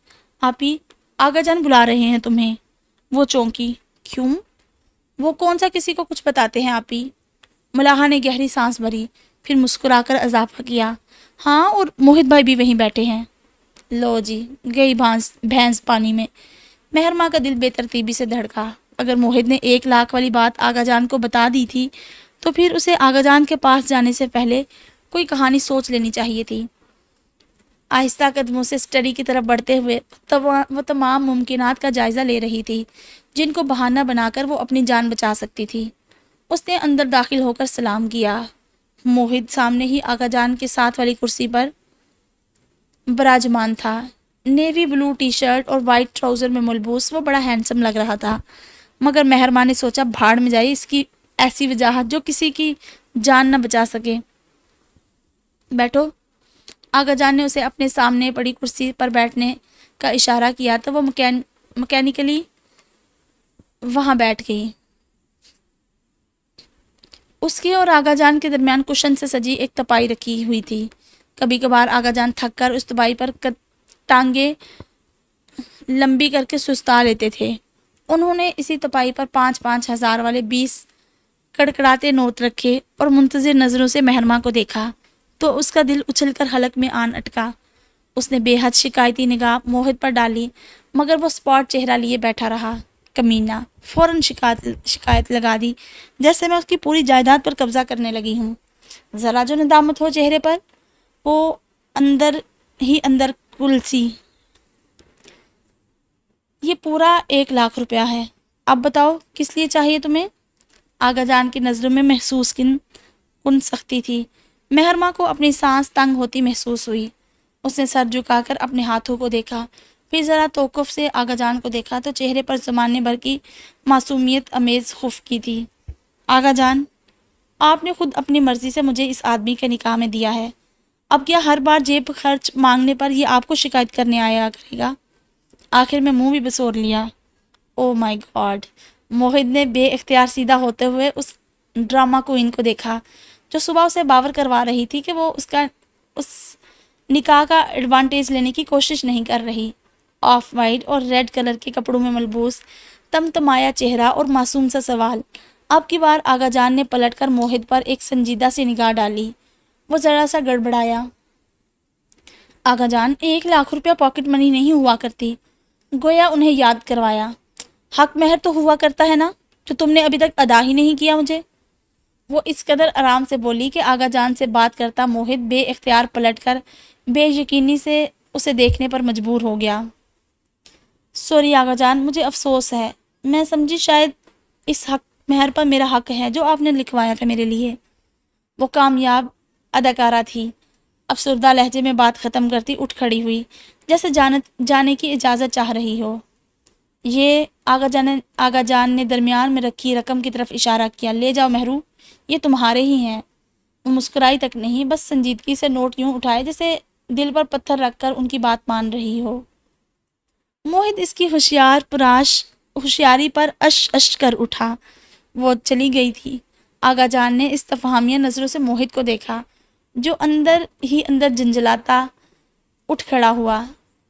آپی آغا جان بلا رہے ہیں تمہیں۔ وہ چونکی۔ کیوں؟ وہ کون سا کسی کو کچھ بتاتے ہیں آپی؟ ملاحہ نے گہری سانس بھری، پھر مسکرا کر اضافہ کیا، ہاں اور موہد بھائی بھی وہیں بیٹھے ہیں۔ لو جی، گئی بھینس پانی میں۔ مہرما کا دل بے ترتیبی سے دھڑکا۔ اگر موہد نے 1 لاکھ والی بات آغا جان کو بتا دی تھی تو پھر اسے آغا جان کے پاس جانے سے پہلے کوئی کہانی سوچ لینی چاہیے تھی۔ آہستہ قدموں سے اسٹڈی کی طرف بڑھتے ہوئے وہ تمام ممکنات کا جائزہ لے رہی تھی جن کو بہانہ بنا کر وہ اپنی جان بچا سکتی تھی۔ اس نے اندر داخل ہو کر سلام کیا۔ موہت سامنے ہی آقا جان کے ساتھ والی کرسی پر براجمان تھا۔ نیوی بلو ٹی شرٹ اور وائٹ ٹراؤزر میں ملبوس وہ بڑا ہینڈسم لگ رہا تھا، مگر مہرماں نے سوچا بھاڑ میں جائے اس کی ایسی وجاہت جو کسی کی جان نہ بچا سکے۔ بیٹھو۔ آقا جان نے اسے اپنے سامنے پڑی کرسی پر بیٹھنے کا اشارہ کیا تو وہ مکینیکلی وہاں بیٹھ گئی۔ اس کے اور آقا جان کے درمیان کشن سے سجی ایک تپائی رکھی ہوئی تھی۔ کبھی کبھار آقا جان تھک کر اس تپائی پر ٹانگیں لمبی کر کے سستا لیتے تھے۔ انہوں نے اسی تپائی پر 5,000 والے 20 کڑکڑاتے نوٹ رکھے اور منتظر نظروں سے مہرماں کو دیکھا تو اس کا دل اچھل کر حلق میں آن اٹکا۔ اس نے بے حد شکایتی نگاہ موہت پر ڈالی، مگر وہ سپاٹ چہرہ لیے بیٹھا رہا۔ کمینہ، فوراً شکایت لگا دی، جیسے میں اس کی پوری جائیداد پر قبضہ کرنے لگی ہوں۔ ذرا جو ندامت ہو چہرے پر، وہ اندر ہی اندر کلسی۔ یہ پورا 1,00,000 روپیہ ہے۔ اب بتاؤ کس لیے چاہیے تمہیں؟ آقا جان کی نظروں میں محسوس کن سختی تھی۔ مہرماں کو اپنی سانس تنگ ہوتی محسوس ہوئی۔ اس نے سر جھکا کر اپنے ہاتھوں کو دیکھا، پھر ذرا توقف سے آقا جان کو دیکھا تو چہرے پر زمانے بھر کی معصومیت امیز خفگی تھی۔ آقا جان، آپ نے خود اپنی مرضی سے مجھے اس آدمی کے نکاح میں دیا ہے، اب کیا ہر بار جیب خرچ مانگنے پر یہ آپ کو شکایت کرنے آیا کرے گا؟ آخر میں منہ بھی بسور لیا۔ او مائی گاڈ! موہت نے بے اختیار سیدھا ہوتے ہوئے اس ڈرامہ کوئن کو دیکھا جو صبح اسے باور کروا رہی تھی کہ وہ اس نکاح کا ایڈوانٹیج لینے کی کوشش نہیں کر رہی۔ آف وائٹ اور ریڈ کلر کے کپڑوں میں ملبوس تمتمایا چہرہ اور معصوم سا سوال۔ اب کی بار آقا جان نے پلٹ کر موہت پر ایک سنجیدہ سی نگاہ ڈالی۔ وہ ذرا سا گڑبڑایا۔ آقا جان، 1,00,000 روپیہ پاکٹ منی نہیں ہوا کرتی، گویا انہیں یاد کروایا۔ حق مہر تو ہوا کرتا ہے نا، جو تم نے ابھی تک ادا ہی نہیں کیا مجھے۔ وہ اس قدر آرام سے بولی کہ آقا جان سے بات کرتا موہت بے اختیار پلٹ کر بے یقینی سے اسے دیکھنے پر مجبور ہو گیا۔ سوری آقا جان، مجھے افسوس ہے، میں سمجھی شاید اس حق مہر پر میرا حق ہے جو آپ نے لکھوایا تھا میرے لیے۔ وہ کامیاب اداکارہ تھی۔ افسردہ لہجے میں بات ختم کرتی اٹھ کھڑی ہوئی، جیسے جانے کی اجازت چاہ رہی ہو۔ یہ آقا جان نے درمیان میں رکھی رقم کی طرف اشارہ کیا۔ لے جاؤ مہرو، یہ تمہارے ہی ہیں۔ وہ مسکرائی تک نہیں، بس سنجیدگی سے نوٹ یوں اٹھائے جیسے دل پر پتھر رکھ کر ان کی بات مان رہی ہو۔ موہت اس کی ہوشیاری پر اش کر اٹھا۔ وہ چلی گئی تھی۔ آقا جان نے استفہامیہ نظروں سے موہت کو دیکھا، جو اندر ہی اندر جنجلاتا اٹھ کھڑا ہوا۔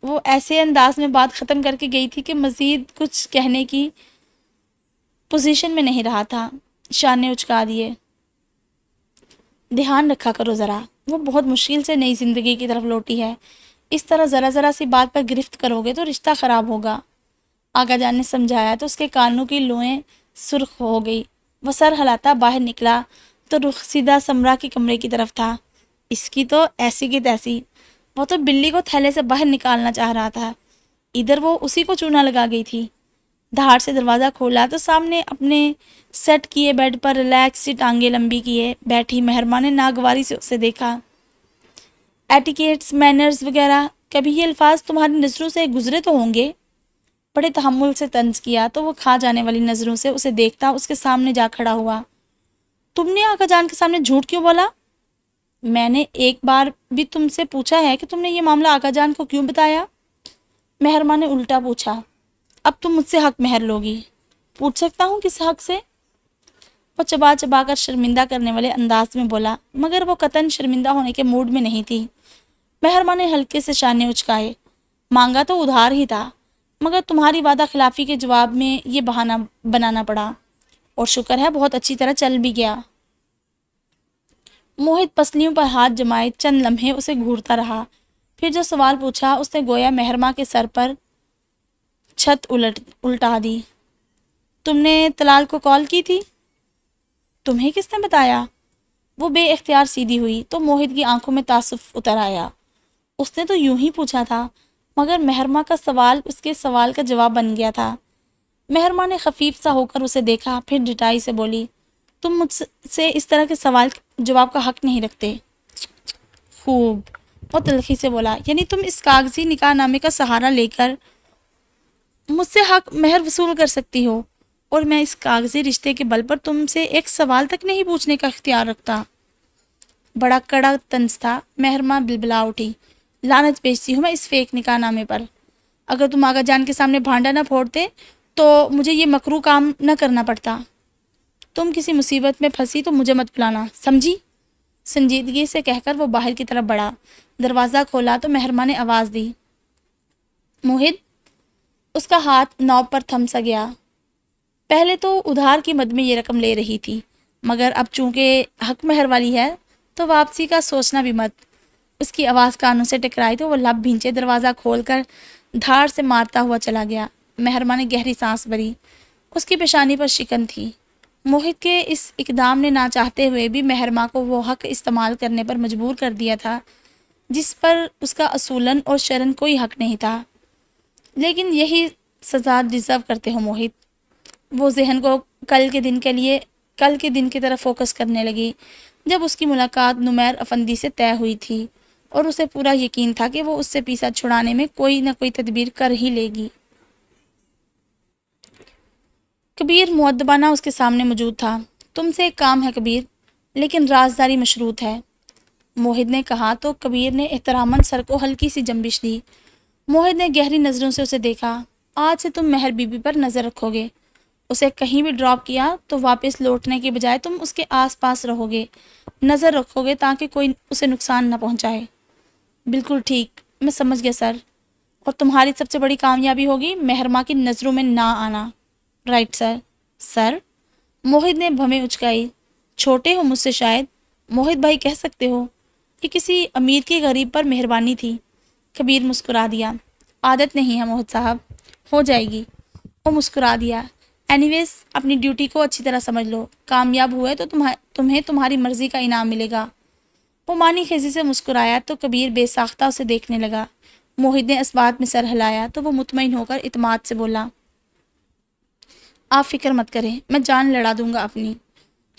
وہ ایسے انداز میں بات ختم کر کے گئی تھی کہ مزید کچھ کہنے کی پوزیشن میں نہیں رہا تھا۔ شانے اچکا دیے۔ دھیان رکھا کرو ذرا، وہ بہت مشکل سے نئی زندگی کی طرف لوٹی ہے، اس طرح ذرا سی بات پر گرفت کرو گے تو رشتہ خراب ہوگا۔ آقا جان نے سمجھایا تو اس کے کانوں کی لوئیں سرخ ہو گئی۔ وہ سر ہلاتا باہر نکلا تو رخ سیدھا سمرا کے کمرے کی طرف تھا۔ اس کی تو ایسی کی تیسی، وہ تو بلی کو تھیلے سے باہر نکالنا چاہ رہا تھا، ادھر وہ اسی کو چونا لگا گئی تھی۔ دھاڑ سے دروازہ کھولا تو سامنے اپنے سیٹ کیے بیڈ پر ریلیکس سی ٹانگیں لمبی کیے بیٹھی مہرماں نے ناگواری سے اسے دیکھا۔ ایٹیکیٹس، مینرز وغیرہ، کبھی یہ الفاظ تمہاری نظروں سے گزرے تو ہوں گے؟ بڑے تحمل سے طنز کیا تو وہ کھا جانے والی نظروں سے اسے دیکھتا اس کے سامنے جا کھڑا ہوا۔ تم نے آقا جان کے سامنے جھوٹ کیوں بولا؟ میں نے ایک بار بھی تم سے پوچھا ہے کہ تم نے یہ معاملہ آقا جان کو کیوں بتایا؟ مہرماں نے الٹا پوچھا۔ اب تم مجھ سے حق مہر لوگی؟ پوچھ سکتا ہوں کس حق سے؟ وہ چبا چبا کر شرمندہ کرنے والے انداز میں بولا، مگر وہ قطعاً شرمندہ ہونے کے موڈ میں نہیں تھی۔ مہرماں نے ہلکے سے شانے اچکائے۔ مانگا تو ادھار ہی تھا، مگر تمہاری وعدہ خلافی کے جواب میں یہ بہانہ بنانا پڑا، اور شکر ہے بہت اچھی طرح چل بھی گیا۔ موہت پسلیوں پر ہاتھ جمائے چند لمحے اسے گھورتا رہا، پھر جو سوال پوچھا اس نے گویا مہرماں کے سر پر چھت الٹا دی۔ تم نے طلال کو کال کی تھی؟ تمہیں کس نے بتایا؟ وہ بے اختیار سیدھی ہوئی تو موہت کی آنکھوں میں تعصب اتر آیا۔ اس نے تو یوں ہی پوچھا تھا، مگر مہرماں کا سوال اس کے سوال کا جواب بن گیا تھا۔ مہرماں نے خفیف سا ہو کر اسے دیکھا، پھر ڈٹائی سے بولی، تم مجھ سے اس طرح کے سوال جواب کا حق نہیں رکھتے۔ خوب، وہ تلخی سے بولا، یعنی تم اس کاغذی نکاح نامے کا سہارا لے کر مجھ سے حق مہر وصول کر سکتی ہو، اور میں اس کاغذی رشتے کے بل پر تم سے ایک سوال تک نہیں پوچھنے کا اختیار رکھتا۔ بڑا کڑا طنز تھا۔ مہرماں بلبلا اٹھی۔ لعنت بھیجتی ہوں میں اس فیک نکاح نامے پر۔ اگر تم آغا جان کے سامنے بھانڈا نہ پھوڑتے تو مجھے یہ مکروہ کام نہ کرنا پڑتا۔ تم کسی مصیبت میں پھنسی تو مجھے مت بلانا، سمجھی؟ سنجیدگی سے کہہ کر وہ باہر کی طرف بڑھا۔ دروازہ کھولا تو مہرماں نے آواز دی، موہد۔ اس کا ہاتھ نوب پر تھم سا گیا۔ پہلے تو ادھار کی مد میں یہ رقم لے رہی تھی، مگر اب چونکہ حق مہر والی ہے تو واپسی کا سوچنا بھی مت۔ اس کی آواز کانوں سے ٹکرائی تو وہ لب بھینچے دروازہ کھول کر دھاڑ سے مارتا ہوا چلا گیا۔ مہرماں نے گہری سانس بھری۔ اس کی پیشانی پر شکن تھی۔ موہد کے اس اقدام نے نہ چاہتے ہوئے بھی مہرماں کو وہ حق استعمال کرنے پر مجبور کر دیا تھا جس پر اس کا اصولاً اور شرعاً کوئی حق نہیں تھا۔ لیکن یہی سزا ڈیزرو کرتے ہو موہد۔ وہ ذہن کو کل کے دن کی طرف فوکس کرنے لگی جب اس کی ملاقات نمیر افندی سے طے ہوئی تھی، اور اسے پورا یقین تھا کہ وہ اس سے پیسہ چھڑانے میں کوئی نہ کوئی تدبیر کر ہی لے گی۔ کبیر مؤدبانہ اس کے سامنے موجود تھا۔ تم سے ایک کام ہے کبیر، لیکن رازداری مشروط ہے، موہد نے کہا تو کبیر نے احتراماً سر کو ہلکی سی جنبش دی۔ موہد نے گہری نظروں سے اسے دیکھا۔ آج سے تم مہر بی بی پر نظر رکھو گے۔ اسے کہیں بھی ڈراپ کیا تو واپس لوٹنے کے بجائے تم اس کے آس پاس رہو گے، نظر رکھو گے تاکہ کوئی اسے نقصان نہ پہنچائے۔ بالکل ٹھیک، میں سمجھ گیا سر۔ اور تمہاری سب سے بڑی کامیابی ہوگی مہرماں کی نظروں میں نہ آنا۔ Right sir. سر؟ موہد نے بھویں اچکائی۔ چھوٹے ہو مجھ سے شاید، موہد بھائی کہہ سکتے ہو۔ یہ کسی امیر کی غریب پر مہربانی تھی۔ کبیر مسکرا دیا۔ عادت نہیں ہے موہد صاحب، ہو جائے گی۔ وہ مسکرا دیا۔ اینی ویز اپنی ڈیوٹی کو اچھی طرح سمجھ لو، کامیاب ہوئے تو تمہیں تمہاری مرضی کا انعام ملے گا۔ وہ معنی خیزی سے مسکرایا تو کبیر بے ساختہ اسے دیکھنے لگا۔ موہد نے اس بات میں سر ہلایا تو وہ مطمئن ہو کر اعتماد سے بولا، آپ فکر مت کریں، میں جان لڑا دوں گا اپنی۔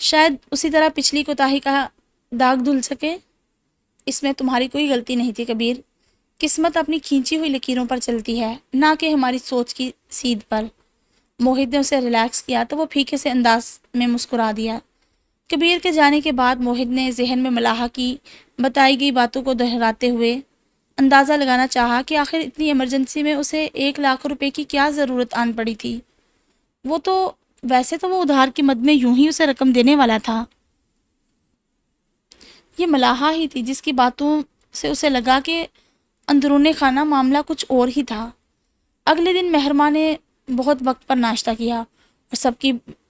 شاید اسی طرح پچھلی کوتاہی کا داغ دھل سکے۔ اس میں تمہاری کوئی غلطی نہیں تھی کبیر۔ قسمت اپنی کھینچی ہوئی لکیروں پر چلتی ہے، نہ کہ ہماری سوچ کی سیدھ پر۔ موہد نے اسے ریلیکس کیا تو وہ پھیکے سے انداز میں مسکرا دیا۔ کبیر کے جانے کے بعد موہد نے ذہن میں ملاحہ کی بتائی گئی باتوں کو دہراتے ہوئے اندازہ لگانا چاہا کہ آخر اتنی ایمرجنسی میں اسے 1,00,000 روپے کی کیا ضرورت آن پڑی تھی۔ ویسے تو وہ ادھار کی مد میں یوں ہی اسے رقم دینے والا تھا۔ یہ ملاحہ ہی تھی جس کی باتوں سے اسے لگا کہ اندرون خانہ معاملہ کچھ اور ہی تھا۔ اگلے دن مہرماں نے بہت وقت پر ناشتہ کیا اور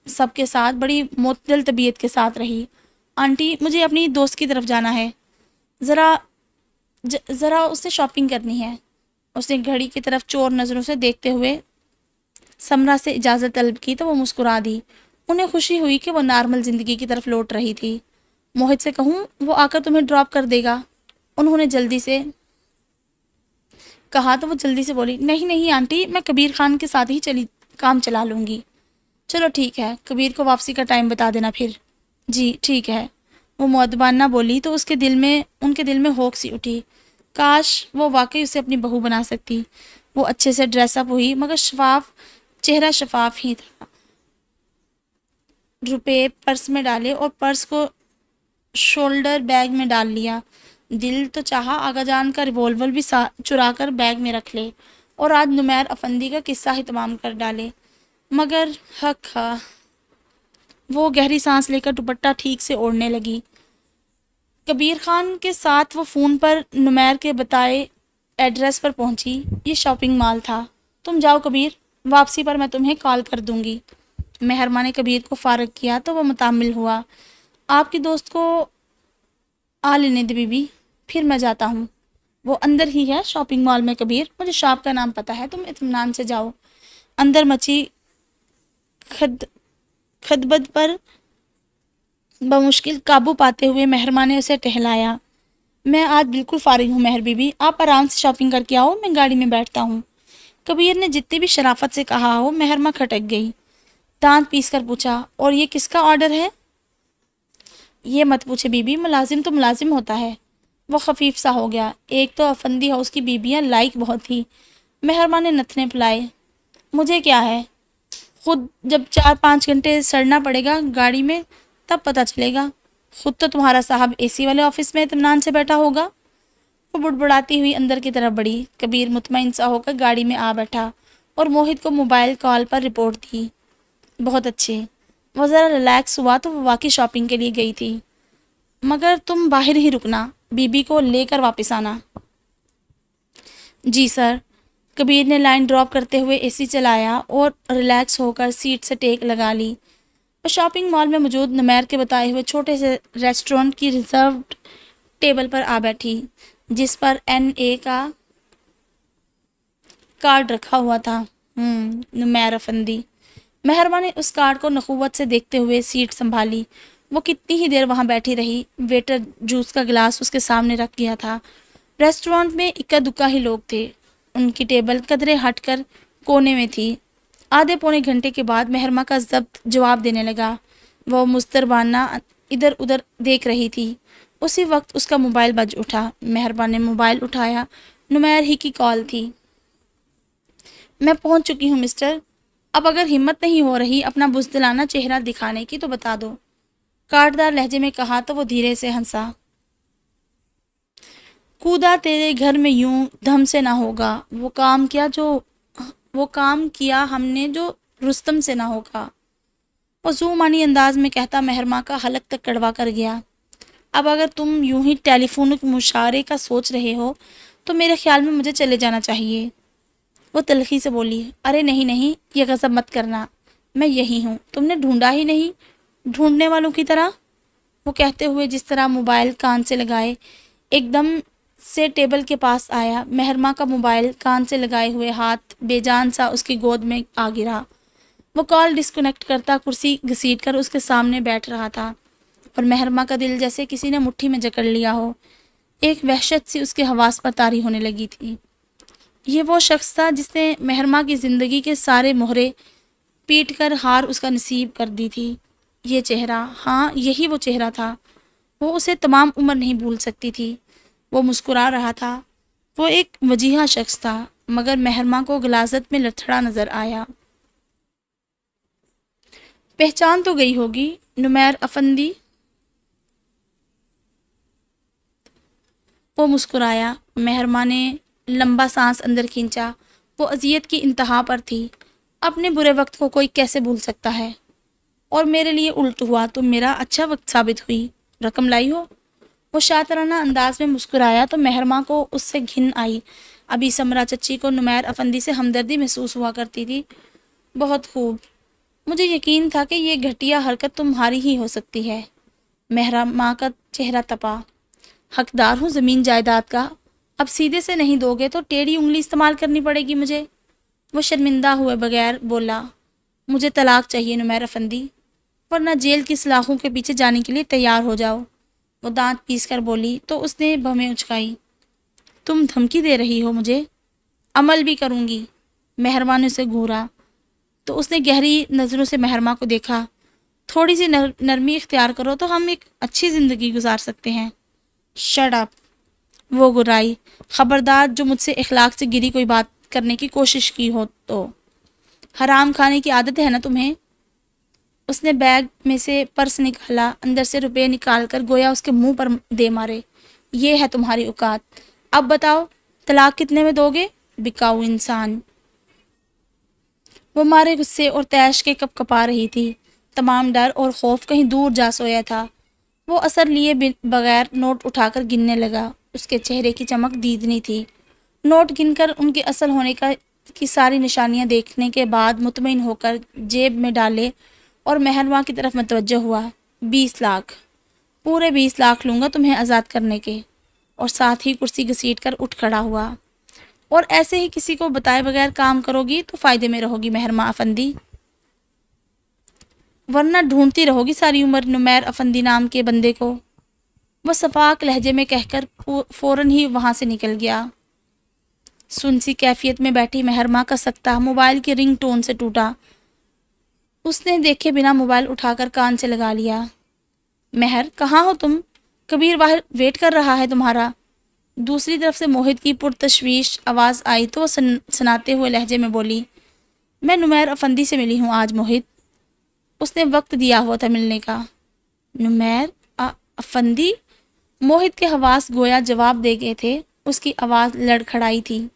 سب کے ساتھ بڑی معتدل طبیعت کے ساتھ رہی۔ آنٹی، مجھے اپنی دوست کی طرف جانا ہے، ذرا اس سے شاپنگ کرنی ہے۔ اس نے گھڑی کی طرف چور نظروں سے دیکھتے ہوئے سمرہ سے اجازت طلب کی تو وہ مسکرا دی۔ انہیں خوشی ہوئی کہ وہ نارمل زندگی کی طرف لوٹ رہی تھی۔ موہد سے کہوں وہ آ کر تمہیں ڈراپ کر دے گا؟ انہوں نے جلدی سے کہا تو وہ جلدی سے بولی، نہیں آنٹی، میں کبیر خان کے ساتھ ہی کام چلا لوں گی۔ چلو ٹھیک ہے، کبیر کو واپسی کا ٹائم بتا دینا پھر۔ جی ٹھیک ہے، وہ مؤدبانہ نہ بولی تو ان کے دل میں ہوک سی اٹھی۔ کاش وہ واقعی اسے اپنی بہو بنا سکتی۔ وہ اچھے سے ڈریس اپ ہوئی مگر چہرہ شفاف ہی تھا۔ روپے پرس میں ڈالے اور پرس کو شولڈر بیگ میں ڈال لیا۔ دل تو چاہا آغا جان کا ریوالور بھی چرا کر بیگ میں رکھ لے اور آج نمیر افندی کا قصہ ہی تمام کر ڈالے، مگر حق ہا۔ وہ گہری سانس لے کر دوپٹہ ٹھیک سے اوڑھنے لگی۔ کبیر خان کے ساتھ وہ فون پر نمیر کے بتائے ایڈریس پر پہنچی۔ یہ شاپنگ مال تھا۔ تم جاؤ کبیر، واپسی پر میں تمہیں کال کر دوں گی۔ مہرماں نے کبیر کو فارغ کیا تو وہ متامل ہوا۔ آپ کی دوست کو آ لینے دے بی بی، پھر میں جاتا ہوں۔ وہ اندر ہی ہے شاپنگ مال میں کبیر، مجھے شاپ کا نام پتہ ہے، تم اطمینان سے جاؤ۔ اندر مچی خدبد پر بمشکل قابو پاتے ہوئے مہرماں نے اسے ٹہلایا۔ میں آج بالکل فارغ ہوں مہر بی بی، آپ آرام سے شاپنگ کر کے آؤ، میں گاڑی میں بیٹھتا ہوں۔ کبیر نے جتنی بھی شرافت سے کہا ہو، مہرماں کھٹک گئی۔ دانت پیس کر پوچھا، اور یہ کس کا آرڈر ہے؟ یہ مت پوچھے بی بی، ملازم تو ملازم ہوتا ہے۔ وہ خفیف سا ہو گیا۔ ایک تو افندی ہاؤس کی بیبیاں لائق بہت تھی۔ مہربان نے نتنے پلائے۔ مجھے کیا ہے، خود جب 4-5 گھنٹے سڑنا پڑے گا گاڑی میں تب پتہ چلے گا۔ خود تو تمہارا صاحب اے سی والے آفس میں اطمینان سے بیٹھا ہوگا۔ وہ بڑبڑاتی ہوئی اندر کی طرف بڑھی۔ کبیر مطمئن سا ہو کر گاڑی میں آ بیٹھا اور موہت کو موبائل کال پر رپورٹ دی۔ بہت اچھے۔ وہ ذرا ریلیکس ہوا تو وہ واقعی شاپنگ کے لیے گئی تھی۔ مگر تم باہر ہی رکنا، بی بی کو لے کر واپس آنا۔ جی سر۔ کبیر نے لائن ڈراپ کرتے ہوئے اے سی چلایا اور ریلیکس ہو کر سیٹ سے ٹیک لگا لی۔ وہ شاپنگ مال میں موجود نمیر کے بتائے ہوئے چھوٹے سے ریسٹورنٹ کی ریزروڈ ٹیبل پر آ بیٹھی، جس پر NA کا کارڈ رکھا ہوا تھا۔ نمیر افندی۔ مہربان نے اس کارڈ کو نخوت سے دیکھتے ہوئے سیٹ سنبھالی۔ وہ کتنی ہی دیر وہاں بیٹھی رہی۔ ویٹر جوس کا گلاس اس کے سامنے رکھ گیا تھا۔ ریسٹورانٹ میں اکا دکا ہی لوگ تھے۔ ان کی ٹیبل قدرے ہٹ کر کونے میں تھی۔ آدھے پونے گھنٹے کے بعد مہرما کا ضبط جواب دینے لگا۔ وہ مضطربانہ ادھر ادھر دیکھ رہی تھی۔ اسی وقت اس کا موبائل بج اٹھا۔ مہربان نے موبائل اٹھایا۔ نمیر ہی کی کال تھی۔ میں پہنچ چکی ہوں مسٹر۔ اب اگر ہمت نہیں ہو رہی اپنا بزدلانہ چہرہ دکھانے کی تو بتا دو، کاٹدار لہجے میں کہا تو وہ دھیرے سے ہنسا۔ کودا تیرے گھر میں یوں دھم سے نہ ہوگا، وہ کام کیا ہم نے جو رستم سے نہ ہوگا۔ وہ ذو معنی انداز میں کہتا مہرما کا حلق تک کڑوا کر گیا۔ اب اگر تم یوں ہی ٹیلی فونک مشاعرے کا سوچ رہے ہو تو میرے خیال میں مجھے چلے جانا چاہیے۔ وہ تلخی سے بولی، ارے نہیں نہیں، یہ غضب مت کرنا، میں یہی ہوں، تم نے ڈھونڈا ہی نہیں، ڈھونڈنے والوں کی طرح۔ وہ کہتے ہوئے جس طرح موبائل کان سے لگائے ایک دم سے ٹیبل کے پاس آیا۔ مہرما کا موبائل کان سے لگائے ہوئے ہاتھ بے جان سا اس کی گود میں آ گرا۔ وہ کال ڈسکنیکٹ کرتا کرسی گھسیٹ کر اس کے سامنے بیٹھ رہا تھا اور مہرما کا دل جیسے کسی نے مٹھی میں جکڑ لیا ہو۔ ایک وحشت سی اس کے حواس پر طاری ہونے لگی تھی۔ یہ وہ شخص تھا جس نے مہرما کی زندگی کے سارے مہرے پیٹ کر ہار اس کا نصیب کر دی تھی۔ یہ چہرہ، ہاں یہی وہ چہرہ تھا۔ وہ اسے تمام عمر نہیں بھول سکتی تھی۔ وہ مسکرا رہا تھا۔ وہ ایک وجیحہ شخص تھا، مگر مہرما کو غلاظت میں لتھڑا نظر آیا۔ پہچان تو گئی ہوگی نمیر افندی؟ وہ مسکرایا۔ مہرما نے لمبا سانس اندر کھینچا۔ وہ اذیت کی انتہا پر تھی۔ اپنے برے وقت کو کوئی کیسے بھول سکتا ہے؟ اور میرے لیے الٹ ہوا، تم میرا اچھا وقت ثابت ہوئی۔ رقم لائی ہو؟ وہ شاطرانہ انداز میں مسکرایا تو مہرما کو اس سے گھن آئی۔ ابھی سمرا چچی کو نمیر افندی سے ہمدردی محسوس ہوا کرتی تھی۔ بہت خوب، مجھے یقین تھا کہ یہ گھٹیا حرکت تمہاری ہی ہو سکتی ہے۔ مہرما کا چہرہ تپا۔ حقدار ہوں زمین جائیداد کا، اب سیدھے سے نہیں دو گے تو ٹیڑھی انگلی استعمال کرنی پڑے گی مجھے۔ وہ شرمندہ ہوئے بغیر بولا، مجھے طلاق چاہیے نمیر افندی، ورنہ جیل کی سلاخوں کے پیچھے جانے کے لیے تیار ہو جاؤ۔ وہ دانت پیس کر بولی تو اس نے بھویں اچکائی۔ تم دھمکی دے رہی ہو مجھے؟ عمل بھی کروں گی۔ مہرما نے اسے گھورا تو اس نے گہری نظروں سے مہرما کو دیکھا۔ تھوڑی سی نرمی اختیار کرو تو ہم ایک اچھی زندگی گزار سکتے ہیں۔ شٹ اپ، وہ گرائی۔ خبردار، جو مجھ سے اخلاق سے گری کوئی بات کرنے کی کوشش کی ہو تو۔ حرام کھانے کی عادت ہے نا تمہیں؟ اس نے بیگ میں سے پرس نکالا، اندر سے روپے نکال کر گویا اس کے منہ پر دے مارے۔ یہ ہے تمہاری اوقات، اب بتاؤ طلاق کتنے میں دو گے؟ بکاؤ انسان۔ وہ مارے غصے اور طیش کے کپ کپا رہی تھی۔ تمام ڈر اور خوف کہیں دور جا سویا تھا۔ وہ اثر لیے بغیر نوٹ اٹھا کر گننے لگا۔ اس کے چہرے کی چمک دیدنی تھی۔ نوٹ گن کر ان کے اصل ہونے کی ساری نشانیاں دیکھنے کے بعد مطمئن ہو کر جیب میں ڈالے اور مہرما کی طرف متوجہ ہوا۔ 20 لاکھ، پورے 20 لاکھ لوں گا تمہیں آزاد کرنے کے۔ اور ساتھ ہی کرسی گھسیٹ کر اٹھ کھڑا ہوا۔ اور ایسے ہی کسی کو بتائے بغیر کام کرو گی تو فائدے میں رہو گی مہرما افندی، ورنہ ڈھونڈتی رہو گی ساری عمر نمیر افندی نام کے بندے کو۔ وہ صفاق لہجے میں کہہ کر فوراً ہی وہاں سے نکل گیا۔ سنسی کیفیت میں بیٹھی مہرما کا سکتہ موبائل کی رنگ ٹون سے ٹوٹا۔ اس نے دیکھے بنا موبائل اٹھا کر کان سے لگا لیا۔ مہر کہاں ہو تم؟ کبیر باہر ویٹ کر رہا ہے تمہارا۔ دوسری طرف سے موہت کی پرتشویش آواز آئی تو وہ سناتے ہوئے لہجے میں بولی، میں نمیر افندی سے ملی ہوں آج موہت۔ اس نے وقت دیا ہوا تھا ملنے کا۔ نمیر افندی؟ موہت کے حواس گویا جواب دے گئے تھے، اس کی آواز لڑکھڑائی تھی۔